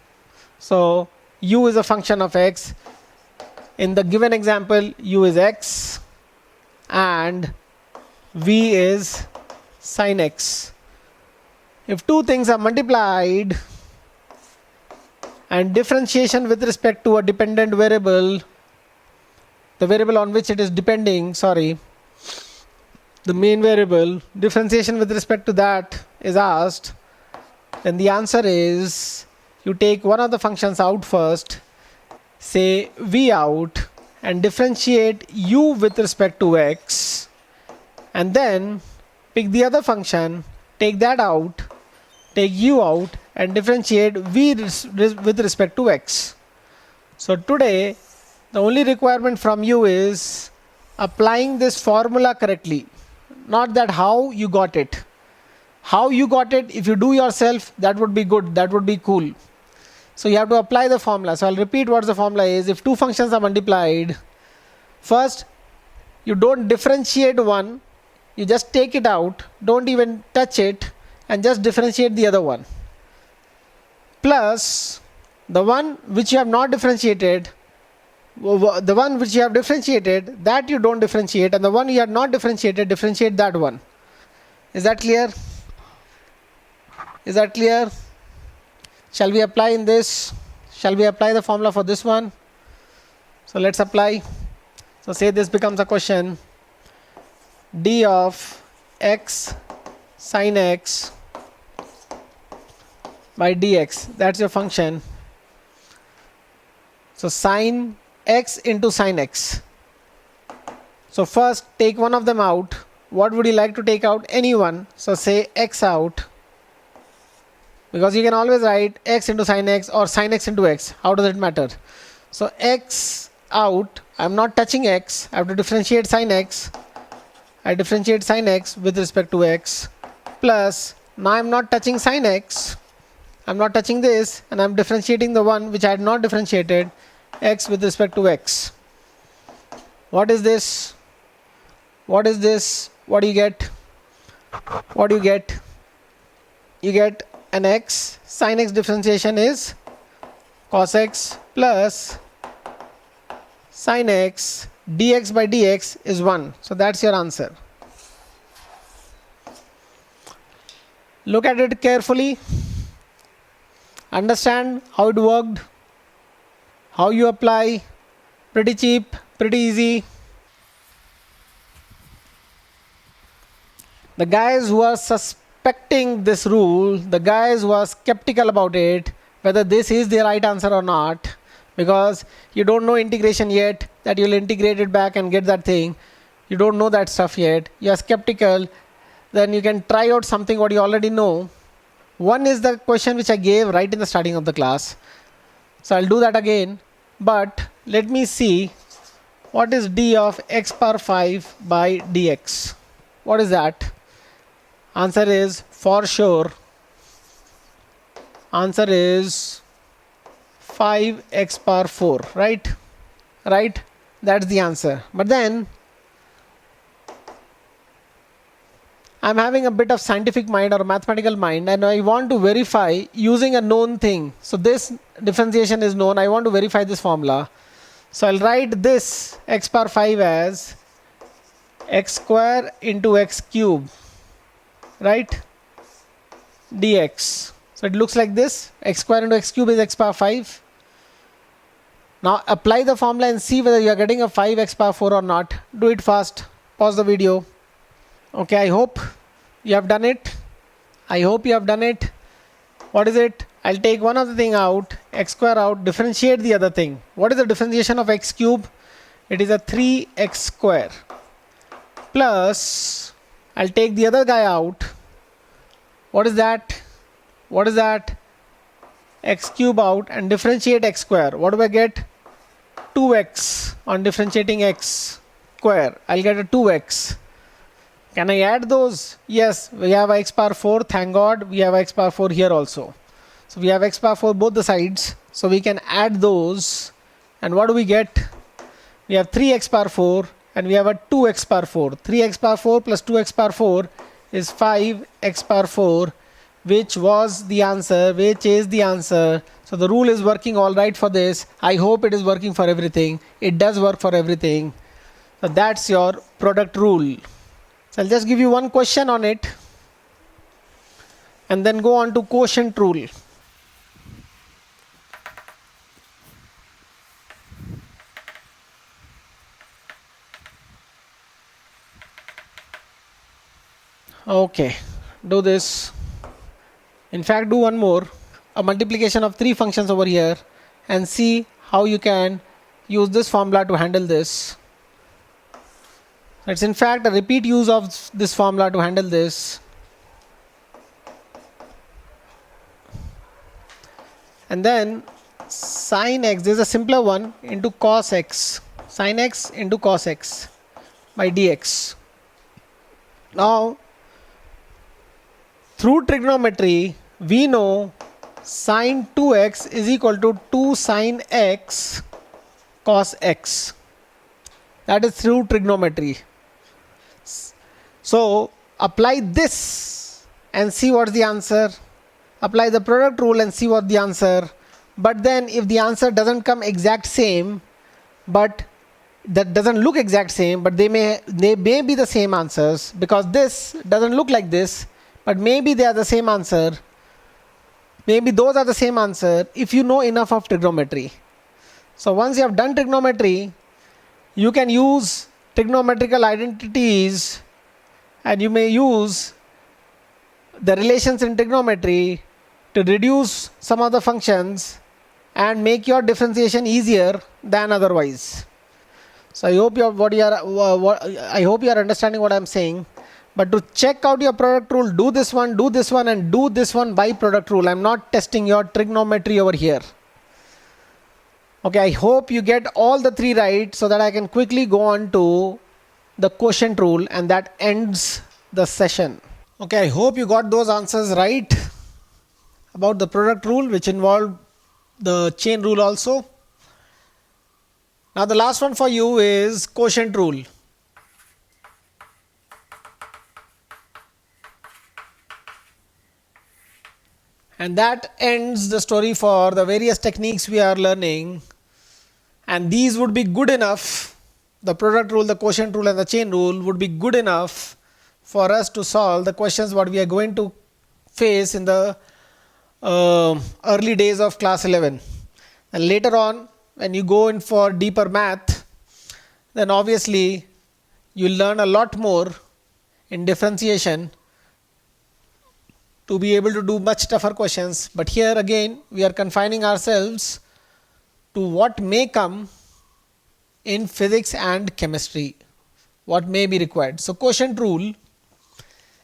So u is a function of x. In the given example, u is x and v is sin x. If two things are multiplied and differentiation with respect to a dependent variable, the variable on which it is depending, the main variable, differentiation with respect to that is asked, then the answer is, you take one of the functions out first, say v out, and differentiate u with respect to x, and then pick the other function, take that out, take u out, and differentiate v with respect to x. So today, the only requirement from you is applying this formula correctly. Not that how you got it. How you got it, if you do yourself, that would be good, that would be cool. So you have to apply the formula. So I'll repeat what the formula is. If two functions are multiplied, first you don't differentiate one, you just take it out, don't even touch it, and just differentiate the other one. Plus the one which you have not differentiated, the one which you have differentiated, that you don't differentiate, and the one you have not differentiated, differentiate that one. Is that clear? Is that clear? Shall we apply in this? Shall we apply the formula for this one? So let's apply. So say this becomes a question. D of x sin x by dx. That's your function. So sin x into sin x. So first take one of them out. What would you like to take out? Any one. So say x out. Because you can always write x into sin x or sin x into x. How does it matter? So x out. I'm not touching x. I have to differentiate sin x. I differentiate sin x with respect to x, plus now I'm not touching sin x, I'm not touching this, and I'm differentiating the one which I had not differentiated, x with respect to x. What is this? What is this? What do you get? What do you get? You get an x. Sin x differentiation is cos x plus sin x dx by dx is 1. So that's your answer. Look at it carefully. Understand how it worked, how you apply. Pretty cheap, pretty easy. The guys who are suspecting this rule, the guys who are skeptical about it, whether this is the right answer or not, because you don't know integration yet, that you'll integrate it back and get that thing. You don't know that stuff yet. You are skeptical. Then you can try out something what you already know. One is the question which I gave right in the starting of the class. So I'll do that again. But let me see what is d of x power 5 by dx. What is that? Answer is for sure. Answer is 5x power 4, right? Right? That's the answer. But then I'm having a bit of scientific mind or mathematical mind, and I want to verify using a known thing. So this differentiation is known. I want to verify this formula. So I'll write this x power 5 as x square into x cube, right? Dx. So it looks like this. X square into x cube is x power 5. Now apply the formula and see whether you are getting a 5x power 4 or not. Do it fast. Pause the video. Okay, I hope you have done it. I hope you have done it. What is it? I'll take one of the thing out, x square out, differentiate the other thing. What is the differentiation of x cube? It is a 3x square. Plus, I'll take the other guy out. What is that? What is that? X cube out and differentiate x square. What do I get? 2x on differentiating x square. I'll get a 2x. Can I add those? Yes, we have x power 4. Thank God we have x power 4 here also. So we have x power 4 both the sides. So we can add those. And what do we get? We have 3x power 4 and we have a 2x power 4. 3x power 4 plus 2x power 4 is 5x power 4, which was the answer, which is the answer. So the rule is working all right for this. I hope it is working for everything. It does work for everything. So that's your product rule. So I'll just give you one question on it and then go on to quotient rule. Okay, do this. In fact, do one more, a multiplication of 3 functions over here, and see how you can use this formula to handle this. It's in fact a repeat use of this formula to handle this. And then sin x, there's a simpler one, into cos x. Sin x into cos x by dx. Now, through trigonometry, we know sin 2x is equal to 2 sin x cos x. That is through trigonometry. So apply this and see what's the answer. Apply the product rule and see what the answer. But then if the answer doesn't come exact same, but that doesn't look exact same, but they may be the same answers, because this doesn't look like this, but maybe they are the same answer. Maybe those are the same answer if you know enough of trigonometry. So once you have done trigonometry, you can use trigonometrical identities, and you may use the relations in trigonometry to reduce some of the functions and make your differentiation easier than otherwise. So I hope you are understanding what I am saying. But to check out your product rule, do this one, and do this one by product rule. I am not testing your trigonometry over here. Okay, I hope you get all the 3 right so that I can quickly go on to the quotient rule, and that ends the session. Okay, I hope you got those answers right about the product rule, which involved the chain rule also. Now the last one for you is quotient rule. And that ends the story for the various techniques we are learning. And these would be good enough. The product rule, the quotient rule and the chain rule would be good enough for us to solve the questions what we are going to face in the early days of class 11. And later on, when you go in for deeper math, then obviously you'll learn a lot more in differentiation to be able to do much tougher questions. But here again, we are confining ourselves to what may come in physics and chemistry, what may be required. So quotient rule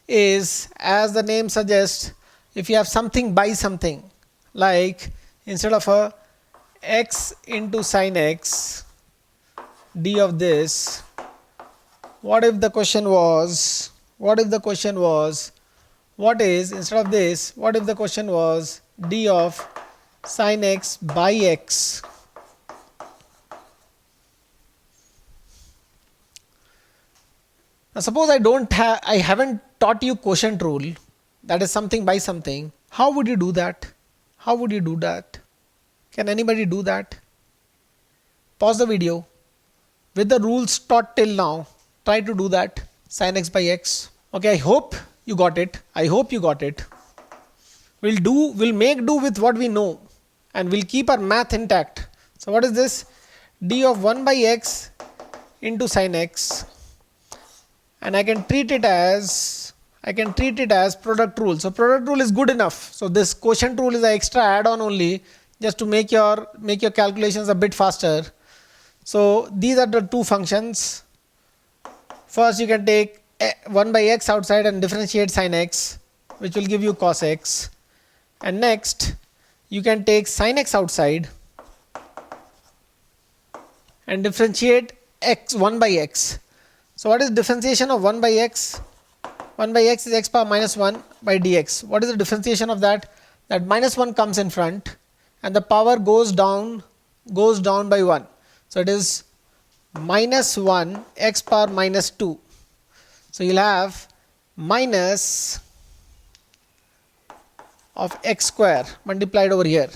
is, as the name suggests, if you have something by something, like instead of a x into sine x d of this, what if the question was, what is, instead of this, what if the question was d of sine x by x? Now suppose I haven't taught you quotient rule, that is something by something. How would you do that? How would you do that? Can anybody do that? Pause the video. With the rules taught till now, try to do that. Sin x by x. Okay, I hope you got it. We'll make do with what we know, and we'll keep our math intact. So what is this? D of 1 by x into sin x. And I can treat it as product rule. So product rule is good enough. So this quotient rule is an extra add-on only, just to make your calculations a bit faster. So these are the two functions. First you can take 1 by x outside and differentiate sin x, which will give you cos x. And next you can take sin x outside and differentiate x 1 by x. So what is differentiation of 1 by x? 1 by x is x power minus 1 by dx. What is the differentiation of that? That minus 1 comes in front and the power goes down by 1. So it is minus 1 x power minus 2. So you'll have minus of x square multiplied over here.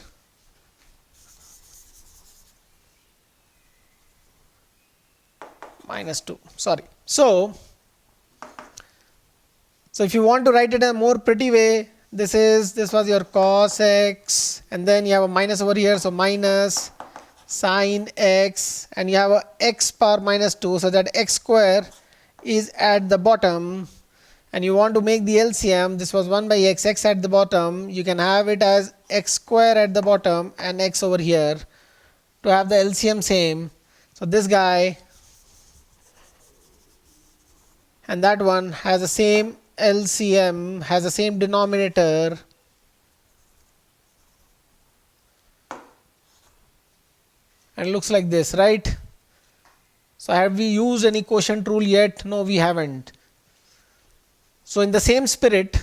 Minus 2, sorry. So if you want to write it in a more pretty way, this was your cos x, and then you have a minus over here, so minus sin x, and you have a x power minus 2, so that x square is at the bottom, and you want to make the LCM. This was 1 by x at the bottom. You can have it as x square at the bottom and x over here to have the LCM same. So this guy and that one has the same LCM, has the same denominator. And it looks like this, right? So have we used any quotient rule yet? No, we haven't. So in the same spirit,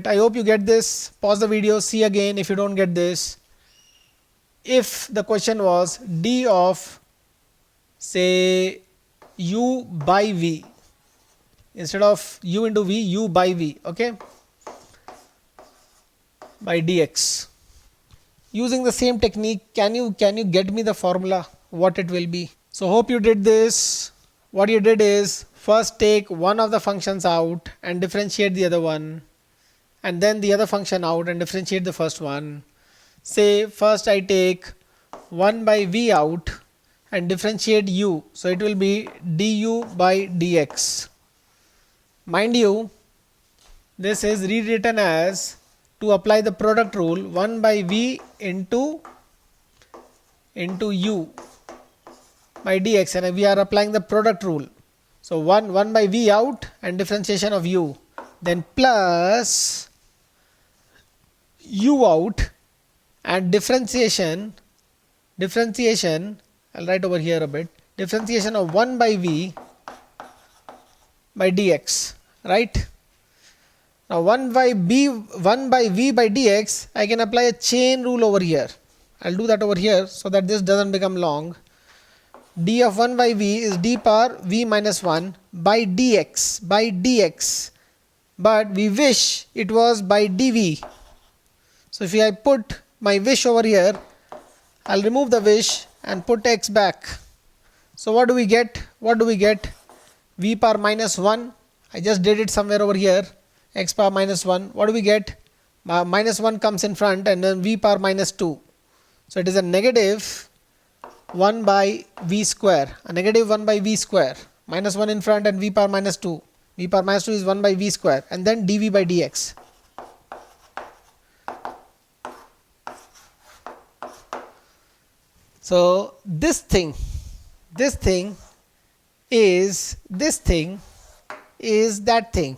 I hope you get this. Pause the video, see again if you don't get this. If the question was d of, say, u by v, instead of u into v, u by v, okay, by dx. Using the same technique, can you get me the formula, what it will be? So hope you did this. What you did is, first take one of the functions out and differentiate the other one, and then the other function out and differentiate the first one. Say first I take 1 by v out and differentiate u, so it will be du by dx. Mind you, this is rewritten as, to apply the product rule, 1 by v into u by dx, and we are applying the product rule. So 1 by v out and differentiation of u, then plus u out and differentiation, I'll write over here a bit, differentiation of 1 by v by dx, right? Now 1 by v by dx, I can apply a chain rule over here. I'll do that over here so that this doesn't become long. D of 1 by v is d power v minus 1 by dx, but we wish it was by dv. So if I put my wish over here, I'll remove the wish and put x back. So what do we get? V power minus 1. I just did it somewhere over here. X power minus 1. What do we get? Minus 1 comes in front, and then v power minus 2. So it is a negative 1 by v square. A negative 1 by v square. Minus 1 in front and v power minus 2. V power minus 2 is 1 by v square. And then dv by dx. So this thing is that thing.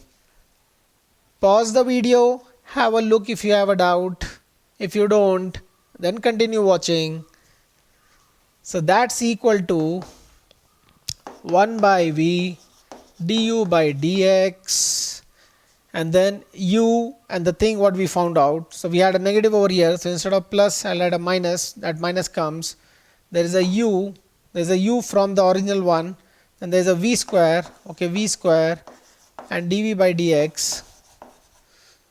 Pause the video, have a look if you have a doubt. If you don't, then continue watching. So that's equal to 1 by v du by dx, and then u and the thing what we found out. So we had a negative over here, so instead of plus I'll add a minus. That minus comes. There is a u from the original one, and there is a v square, v square, and dv by dx.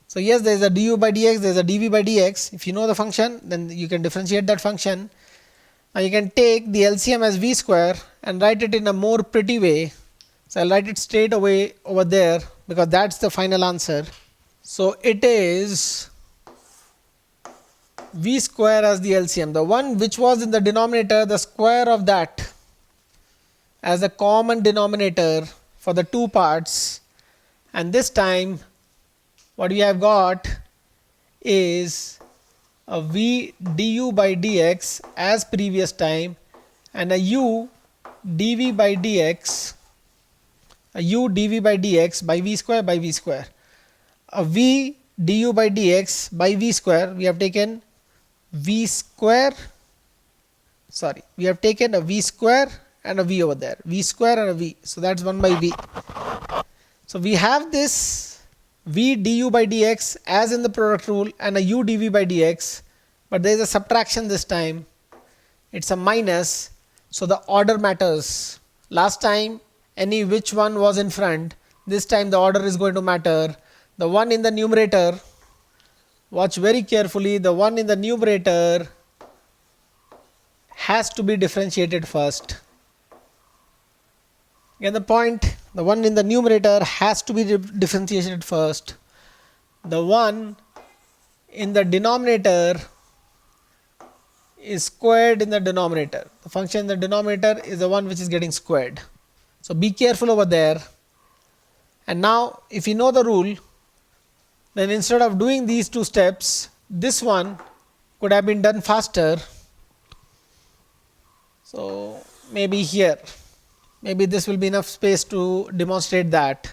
So yes, there is a du by dx, there is a dv by dx. If you know the function, then you can differentiate that function. Now you can take the LCM as v square and write it in a more pretty way. So I'll write it straight away over there because that's the final answer. So it is v square as the LCM, the one which was in the denominator, the square of that as a common denominator for the two parts. And this time what we have got is a v du by dx as previous time, and a u dv by dx, by v square by v square. A v du by dx by v square, we have taken v square, we have taken a v square and a v over there, v square and a v, so that's 1 by v. So we have this v du by dx as in the product rule and a u dv by dx, but there is a subtraction this time. It's a minus, so the order matters. Last time any which one was in front, this time the order is going to matter. The one in the numerator, watch very carefully, the one in the numerator has to be differentiated first. Get the point? The one in the numerator has to be differentiated first. The one in the denominator is squared in the denominator. The function in the denominator is the one which is getting squared. So be careful over there. And now if you know the rule, then instead of doing these two steps, this one could have been done faster. So maybe here. Maybe this will be enough space to demonstrate that.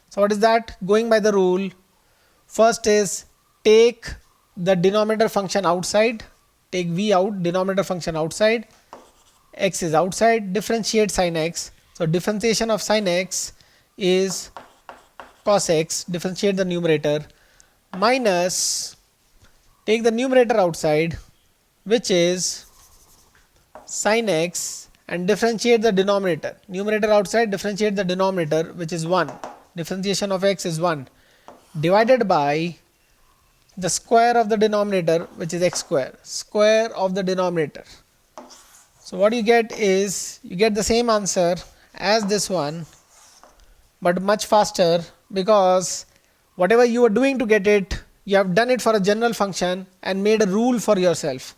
So what is that? Going by the rule, first is take the denominator function outside, take v out, denominator function outside, x is outside, differentiate sin x. So differentiation of sin x is cos x, differentiate the numerator, minus take the numerator outside, which is sin x, and differentiate the denominator. Numerator outside, differentiate the denominator, which is 1. Differentiation of x is 1, divided by the square of the denominator, which is x square. Square of the denominator. So what you get is, you get the same answer as this one, but much faster, because whatever you are doing to get it, you have done it for a general function and made a rule for yourself.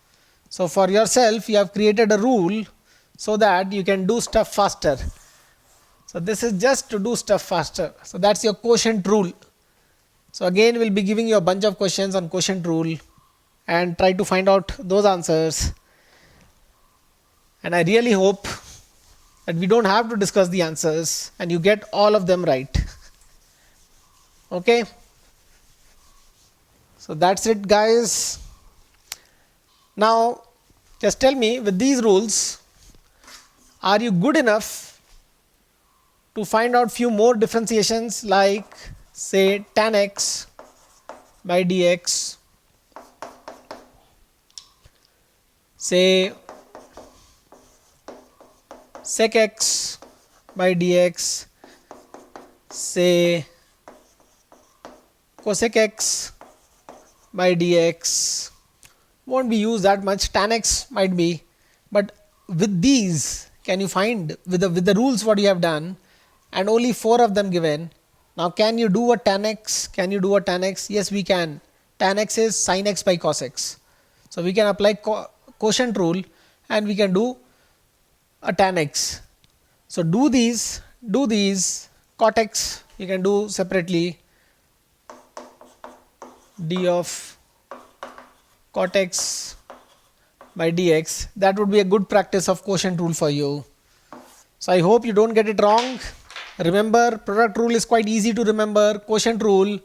So for yourself, you have created a rule so that you can do stuff faster. So this is just to do stuff faster. So that's your quotient rule. So again, we'll be giving you a bunch of questions on quotient rule and try to find out those answers. And I really hope that we don't have to discuss the answers and you get all of them right. Okay. So that's it, guys. Now just tell me, with these rules, are you good enough to find out few more differentiations, like say tan x by dx, say sec x by dx, say cosec x by dx. Won't be used that much. Tan x might be, but with these, can you find with the rules what you have done, and only 4 of them given. Now can you do a tan x? Can you do a tan x? Yes, we can. Tan x is sin x by cos x. So we can apply quotient rule and we can do a tan x. So do these cot x you can do separately, d of cot x by dx. That would be a good practice of quotient rule for you. So I hope you don't get it wrong. Remember, product rule is quite easy to remember. Quotient rule,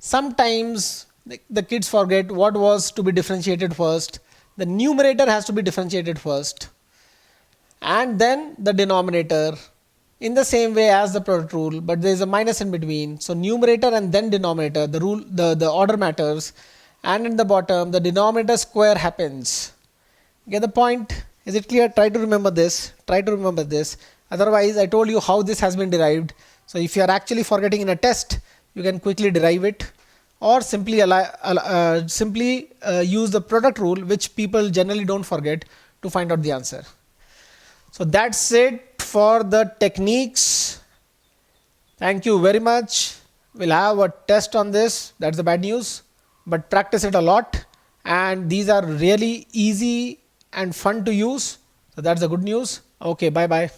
sometimes the kids forget what was to be differentiated first. The numerator has to be differentiated first, and then the denominator, in the same way as the product rule, but there is a minus in between. So numerator and then denominator, the order matters, and in the bottom the denominator square happens. Get the point? Is it clear? Try to remember this. Otherwise, I told you how this has been derived. So if you are actually forgetting in a test, you can quickly derive it, or simply use the product rule, which people generally don't forget, to find out the answer. So that's it for the techniques. Thank you very much. We'll have a test on this. That's the bad news, but practice it a lot, and these are really easy and fun to use. So that's the good news. Okay, bye bye.